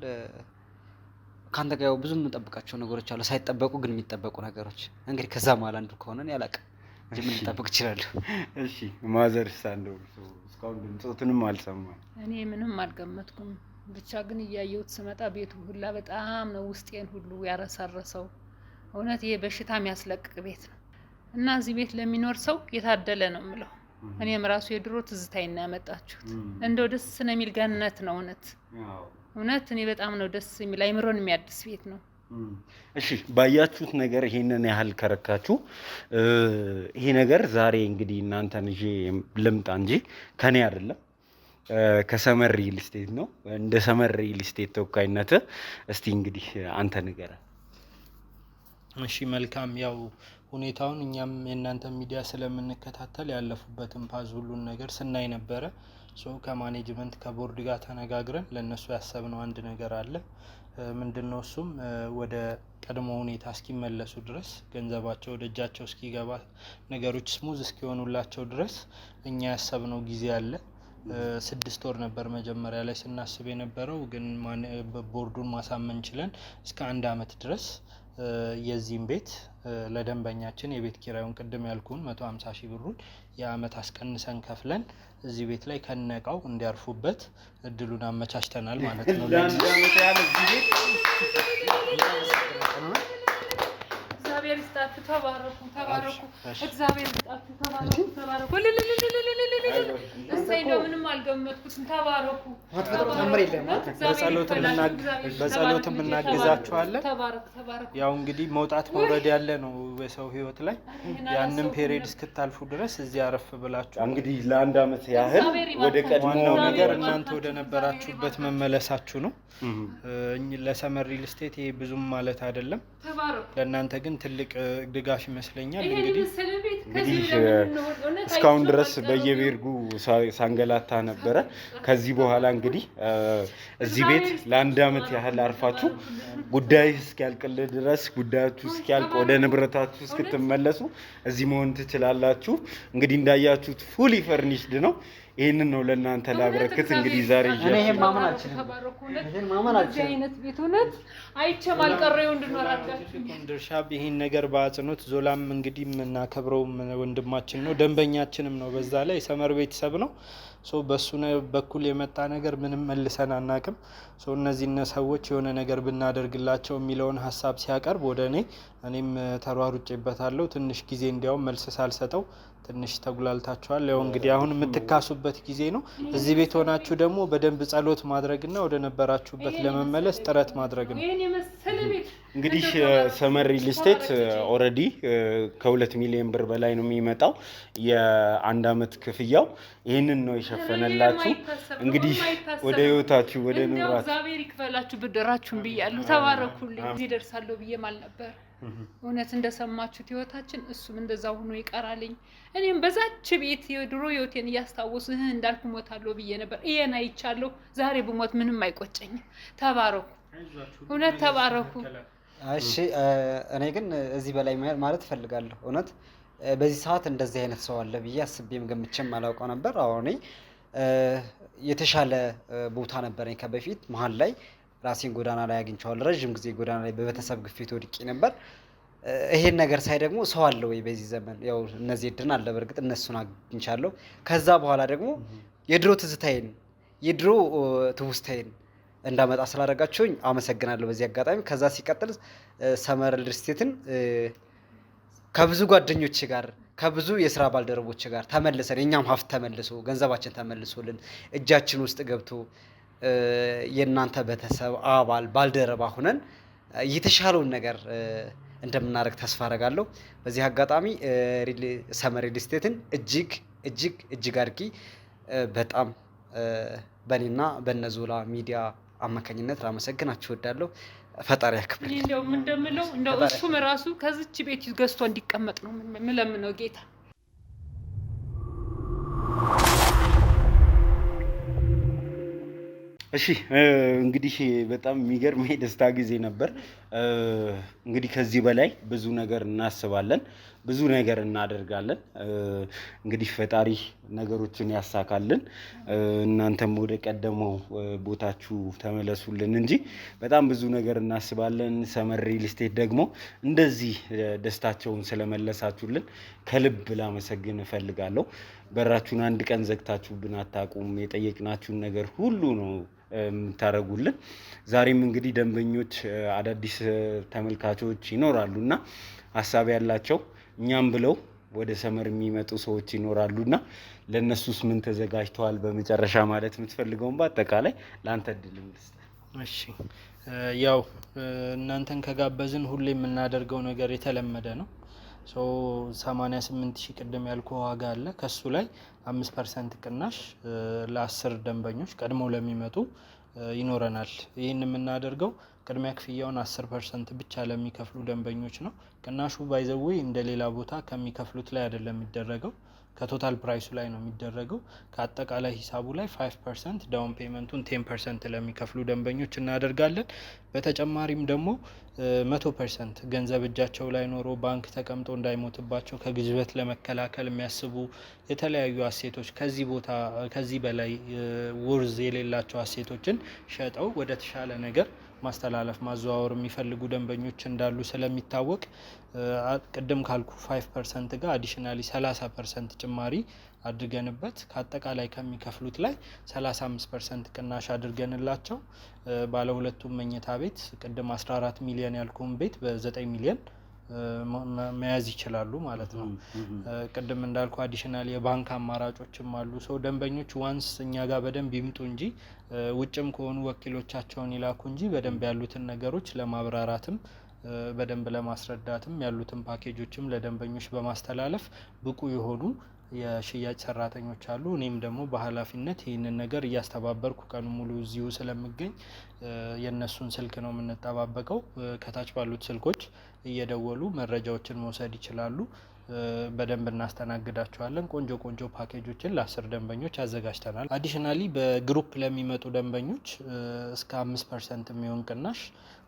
ከአንተ ጋር ያው ብዙ የምንጠብቃቸው ነገሮች አሉ፣ ሳይጠበቁ ግን የሚጠበቁ ነገሮች። እንግዲህ ከዛ መሀል አንዱ ከሆነ እኔ አላውቅም እንጂ ምን ልጠብቅ እችላለሁ። እሺ ማዘርስ እንደው እስካሁን ድምፆትንም አልሰማም። እኔ ምንም አልገመትኩም። ብቻ ግን እያየሁት ስመጣ ቤቱ ሁላ በጣም ነው ውስጤን ሁሉ ያረሳረሰው። እውነት ይሄ በሽታ የሚያስለቅቅ ቤት ነው እና እዚህ ቤት ለሚኖር ሰው የታደለ ነው የምለው። እኔም ራሱ የድሮ ትዝታዬን ነው ያመጣችሁት። እንደው ደስ ነው የሚል ገነት ነው እውነት እውነት። እኔ በጣም ነው ደስ የሚል አይምሮን የሚያድስ ቤት ነው። እሺ ባያችሁት ነገር ይሄንን ያህል ከረካችሁ፣ ይሄ ነገር ዛሬ እንግዲህ እናንተን ይዤ ልምጣ እንጂ ከኔ አይደለም ከሰመር ሪል ስቴት ነው። እንደ ሰመር ሪል ስቴት ተወካይነት እስቲ እንግዲህ አንተ ንገረን። እሺ መልካም። ያው ሁኔታውን እኛም የእናንተ ሚዲያ ስለምንከታተል ያለፉበትን ፓዝ ሁሉን ነገር ስናይ ነበረ። ከማኔጅመንት ከቦርድ ጋር ተነጋግረን ለእነሱ ያሰብነው አንድ ነገር አለ። ምንድነው እሱም ወደ ቀድሞ ሁኔታ እስኪመለሱ ድረስ ገንዘባቸው ወደ እጃቸው እስኪገባ ነገሮች ስሙዝ እስኪሆኑላቸው ድረስ እኛ ያሰብነው ጊዜ አለ። 6 ወር ነበር መጀመሪያ ላይ ስናስብ የነበረው፣ ግን ቦርዱን ማሳመን ችለን እስከ 1 አመት ድረስ የዚህም ቤት ለደንበኛችን የቤት ኪራዩን ቅድም ያልኩን 150 ሺህ ብሩን የአመት አስቀንሰን ከፍለን እዚህ ቤት ላይ ከነቃው እንዲያርፉበት እድሉን አመቻችተናል ማለት ነው። እግዚአብሔር ይስጣችሁ፣ ተባረኩ ተባረኩ። እግዚአብሔር ይስጣችሁ፣ ተባረኩ ተባረኩ። እሰይ እንደው ምንም አልገመትኩትም። ተባረኩ። በጸሎት እናግዛችኋለን። ተባረኩ ተባረኩ። ያው እንግዲህ መውጣት መውረድ ያለ ነው በሰው ህይወት ላይ። ያንን ፔሪድ እስክታልፉ ድረስ እዚህ አረፍ ብላችሁ እንግዲህ ለ1 አመት ያህል ወደ ቀድሞው ነገር እናንተ ወደ ነበራችሁበት መመለሳችሁ ነው። ለሰመር ሪል ስቴት ይሄ ብዙም ማለት አይደለም፣ ለእናንተ ግን ትልቅ ድጋፍ ይመስለኛል። እንግዲህ እስካሁን ድረስ በየቤርጉ ሳንገላታ ነበረ። ከዚህ በኋላ እንግዲህ እዚህ ቤት ለ1 አመት ያህል አርፋችሁ ጉዳይ እስኪያልቅልህ ድረስ ጉዳያችሁ እስኪያልቅ ወደ ንብረታችሁ እስክትመለሱ እዚህ መሆን ትችላላችሁ። እንግዲህ እንዳያችሁት ፉሊ ፈርኒሽድ ነው። ይሄንን ነው ለእናንተ ላበረክት እንግዲህ ዛሬ እኔ ይሄን ማመን አልችልም። እዚህ አይነት ቤት እውነት አይቼም አልቀረው እንድኖራላችሁ ድርሻ ይሄን ነገር በአጽንኦት ዞላም እንግዲህ የምናከብረው ወንድማችን ነው፣ ደንበኛችንም ነው። በዛ ላይ ሰመር ቤተሰብ ነው። በሱ በኩል የመጣ ነገር ምንም መልሰን አናቅም። እነዚህ ሰዎች የሆነ ነገር ብናደርግላቸው የሚለውን ሀሳብ ሲያቀርብ ወደ እኔም ተሯሩጬበታለሁ። ትንሽ ጊዜ እንዲያውም መልስ ሳልሰጠው ትንሽ ተጉላልታችኋል። ያው እንግዲህ አሁን የምትካሱበት ጊዜ ነው። እዚህ ቤት ሆናችሁ ደግሞ በደንብ ጸሎት ማድረግና ወደ ነበራችሁበት ለመመለስ ጥረት ማድረግ ነው። እንግዲህ ሰመር ሪል ስቴት ኦልሬዲ ከ2 ሚሊዮን ብር በላይ ነው የሚመጣው የ1 አመት ክፍያው። ይህንን ነው የሸፈነላችሁ። እንግዲህ ወደ ህይወታችሁ ወደ ኑሯችሁ እግዚአብሔር ይክፈላችሁ ብድራችሁን ብያለሁ። ተባረኩልኝ። እዚህ ደርሳለሁ ብዬም አልነበር። እውነት እንደሰማችሁት ህይወታችን እሱም እንደዛው ሆኖ ይቀራልኝ። እኔም በዛች ቤት የድሮ ህይወቴን እያስታወሱ እንዳልኩ ሞታለሁ ብዬ ነበር። ይሄን አይቻለሁ። ዛሬ ብሞት ምንም አይቆጨኝም። ተባረኩ፣ እውነት ተባረኩ። እሺ እኔ ግን እዚህ በላይ ማለት እፈልጋለሁ። እውነት በዚህ ሰዓት እንደዚህ አይነት ሰው አለ ብዬ አስቤም ገምቼም አላውቀው ነበር። አሁን የተሻለ ቦታ ነበረኝ ከበፊት። መሀል ላይ ራሴን ጎዳና ላይ አግኝቻለሁ። ረጅም ጊዜ ጎዳና ላይ በቤተሰብ ግፊት ወድቄ ነበር። ይሄን ነገር ሳይ ደግሞ ሰው አለ ወይ በዚህ ዘመን? ያው እነዚህ እድን አለ በእርግጥ እነሱን አግኝቻለሁ። ከዛ በኋላ ደግሞ የድሮ ትዝታዬን የድሮ ትውስታዬን እንዳመጣ ስላደረጋችሁኝ አመሰግናለሁ በዚህ አጋጣሚ። ከዛ ሲቀጥል ሰመር ሪል ስቴትን ከብዙ ጓደኞች ጋር ከብዙ የስራ ባልደረቦች ጋር ተመልሰን የኛም ሀብት ተመልሶ ገንዘባችን ተመልሶልን እጃችን ውስጥ ገብቶ የእናንተ ቤተሰብ አባል ባልደረባ ሆነን የተሻለውን ነገር እንደምናደርግ ተስፋ አደርጋለሁ። በዚህ አጋጣሚ ሰመር ሪል ስቴትን እጅግ አድርጊ በጣም በእኔና በነዞላ ሚዲያ አማካኝነት ላመሰግናችሁ እወዳለሁ። ፈጣሪ ያክብር። እንደው ምን እንደምለው እንደው እሱም ራሱ ከዚች ቤት ገዝቶ እንዲቀመጥ ነው ምለምነው ጌታ። እሺ እንግዲህ በጣም የሚገርም የደስታ ጊዜ ነበር። እንግዲህ ከዚህ በላይ ብዙ ነገር እናስባለን፣ ብዙ ነገር እናደርጋለን። እንግዲህ ፈጣሪ ነገሮችን ያሳካልን፣ እናንተም ወደ ቀደመው ቦታችሁ ተመለሱልን እንጂ በጣም ብዙ ነገር እናስባለን። ሰመር ሪል ስቴት ደግሞ እንደዚህ ደስታቸውን ስለመለሳችሁልን ከልብ ላመሰግን እፈልጋለሁ። በራችሁን አንድ ቀን ዘግታችሁብን አታውቁም። የጠየቅናችሁን ነገር ሁሉ ነው የምታደርጉልን። ዛሬም እንግዲህ ደንበኞች፣ አዳዲስ ተመልካቾች ይኖራሉና ሀሳብ ያላቸው እኛም ብለው ወደ ሰመር የሚመጡ ሰዎች ይኖራሉና ለነሱስ ምን ተዘጋጅተዋል? በመጨረሻ ማለት የምትፈልገውን በአጠቃላይ ለአንተ እድል ልስጥ። እሺ ያው እናንተን ከጋበዝን ሁሌ የምናደርገው ነገር የተለመደ ነው። 88,000 ቅድም ያልኩ ዋጋ አለ። ከሱ ላይ 5% ቅናሽ ለ10 ደንበኞች ቀድመው ለሚመጡ ይኖረናል። ይህን የምናደርገው ቅድሚያ ክፍያውን 10% ብቻ ለሚከፍሉ ደንበኞች ነው። ቅናሹ ባይዘዌ እንደ ሌላ ቦታ ከሚከፍሉት ላይ አይደለም የሚደረገው፣ ከቶታል ፕራይሱ ላይ ነው የሚደረገው። ከአጠቃላይ ሂሳቡ ላይ 5% ዳውን ፔመንቱን 10% ለሚከፍሉ ደንበኞች እናደርጋለን። በተጨማሪም ደግሞ 100% ገንዘብ እጃቸው ላይ ኖሮ ባንክ ተቀምጦ እንዳይሞትባቸው ከግዥበት ለመከላከል የሚያስቡ የተለያዩ አሴቶች ከዚህ በላይ ውርዝ የሌላቸው አሴቶችን ሸጠው ወደ ተሻለ ነገር ማስተላለፍ ማዘዋወር የሚፈልጉ ደንበኞች እንዳሉ ስለሚታወቅ ቅድም ካልኩ 5% ጋር አዲሽናሊ 30% ጭማሪ አድርገንበት ከአጠቃላይ ከሚከፍሉት ላይ 35% ቅናሽ አድርገንላቸው ባለ ሁለቱም መኝታ ቤት ቅድም 14 ሚሊዮን ያልኩን ቤት በ9 ሚሊዮን መያዝ ይችላሉ ማለት ነው። ቅድም እንዳልኩ አዲሽናል የባንክ አማራጮችም አሉ። ሰው ደንበኞች ዋንስ እኛ ጋር በደንብ ይምጡ እንጂ ውጭም ከሆኑ ወኪሎቻቸውን ይላኩ እንጂ በደንብ ያሉትን ነገሮች ለማብራራትም በደንብ ለማስረዳትም ያሉትን ፓኬጆችም ለደንበኞች በማስተላለፍ ብቁ የሆኑ የሽያጭ ሰራተኞች አሉ። እኔም ደግሞ በኃላፊነት ይህንን ነገር እያስተባበርኩ ቀኑ ሙሉ እዚሁ ስለምገኝ የነሱን ስልክ ነው የምንጠባበቀው። ከታች ባሉት ስልኮች እየደወሉ መረጃዎችን መውሰድ ይችላሉ። በደንብ እናስተናግዳቸዋለን። ቆንጆ ቆንጆ ፓኬጆችን ለ10 ደንበኞች አዘጋጅተናል። አዲሽናሊ በግሩፕ ለሚመጡ ደንበኞች እስከ 5% የሚሆን ቅናሽ፣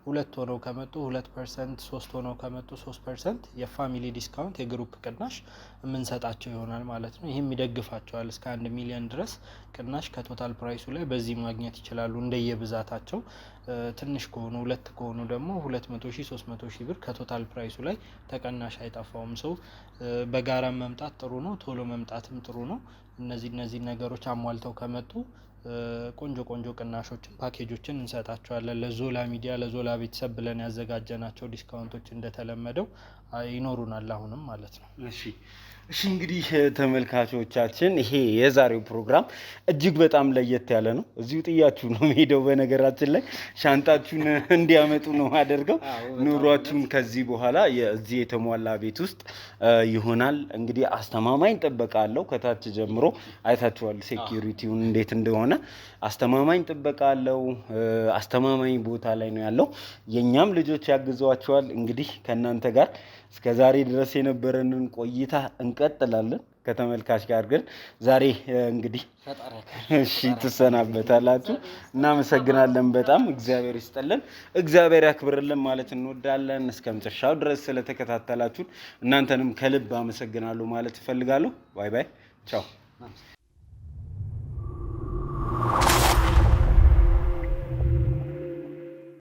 2 ሆነው ከመጡ 2%፣ 3 ሆነው ከመጡ 3% የፋሚሊ ዲስካውንት የግሩፕ ቅናሽ የምንሰጣቸው ይሆናል ማለት ነው። ይህም ይደግፋቸዋል። እስከ 1 ሚሊዮን ድረስ ቅናሽ ከቶታል ፕራይሱ ላይ በዚህ ማግኘት ይችላሉ እንደየብዛታቸው። ትንሽ ከሆኑ 2 ከሆኑ ደግሞ 200,000 300,000 ብር ከቶታል ፕራይሱ ላይ ተቀናሽ አይጠፋውም። ሰው በጋራ መምጣት ጥሩ ነው፣ ቶሎ መምጣትም ጥሩ ነው። እነዚህ ነገሮች አሟልተው ከመጡ ቆንጆ ቆንጆ ቅናሾችን ፓኬጆችን እንሰጣቸዋለን። ለዞላ ሚዲያ ለዞላ ቤተሰብ ብለን ያዘጋጀናቸው ዲስካውንቶች እንደተለመደው ይኖሩናል አሁንም ማለት ነው። እሺ እንግዲህ ተመልካቾቻችን ይሄ የዛሬው ፕሮግራም እጅግ በጣም ለየት ያለ ነው። እዚሁ ጥያችሁ ነው ሄደው በነገራችን ላይ ሻንጣችሁን እንዲያመጡ ነው አደርገው። ኑሯችሁም ከዚህ በኋላ እዚህ የተሟላ ቤት ውስጥ ይሆናል። እንግዲህ አስተማማኝ ጥበቃ አለው። ከታች ጀምሮ አይታችኋል ሴኩሪቲውን እንዴት እንደሆነ። አስተማማኝ ጥበቃ አለው። አስተማማኝ ቦታ ላይ ነው ያለው። የኛም ልጆች ያግዟቸዋል። እንግዲህ ከእናንተ ጋር እስከ ዛሬ ድረስ የነበረንን ቆይታ እንቀጥላለን ከተመልካች ጋር። ግን ዛሬ እንግዲህ እሺ ትሰናበታላችሁ። እናመሰግናለን በጣም እግዚአብሔር ይስጥልን፣ እግዚአብሔር ያክብርልን ማለት እንወዳለን። እስከ መጨረሻው ድረስ ስለተከታተላችሁን እናንተንም ከልብ አመሰግናለሁ ማለት እፈልጋለሁ። ባይ ባይ፣ ቻው።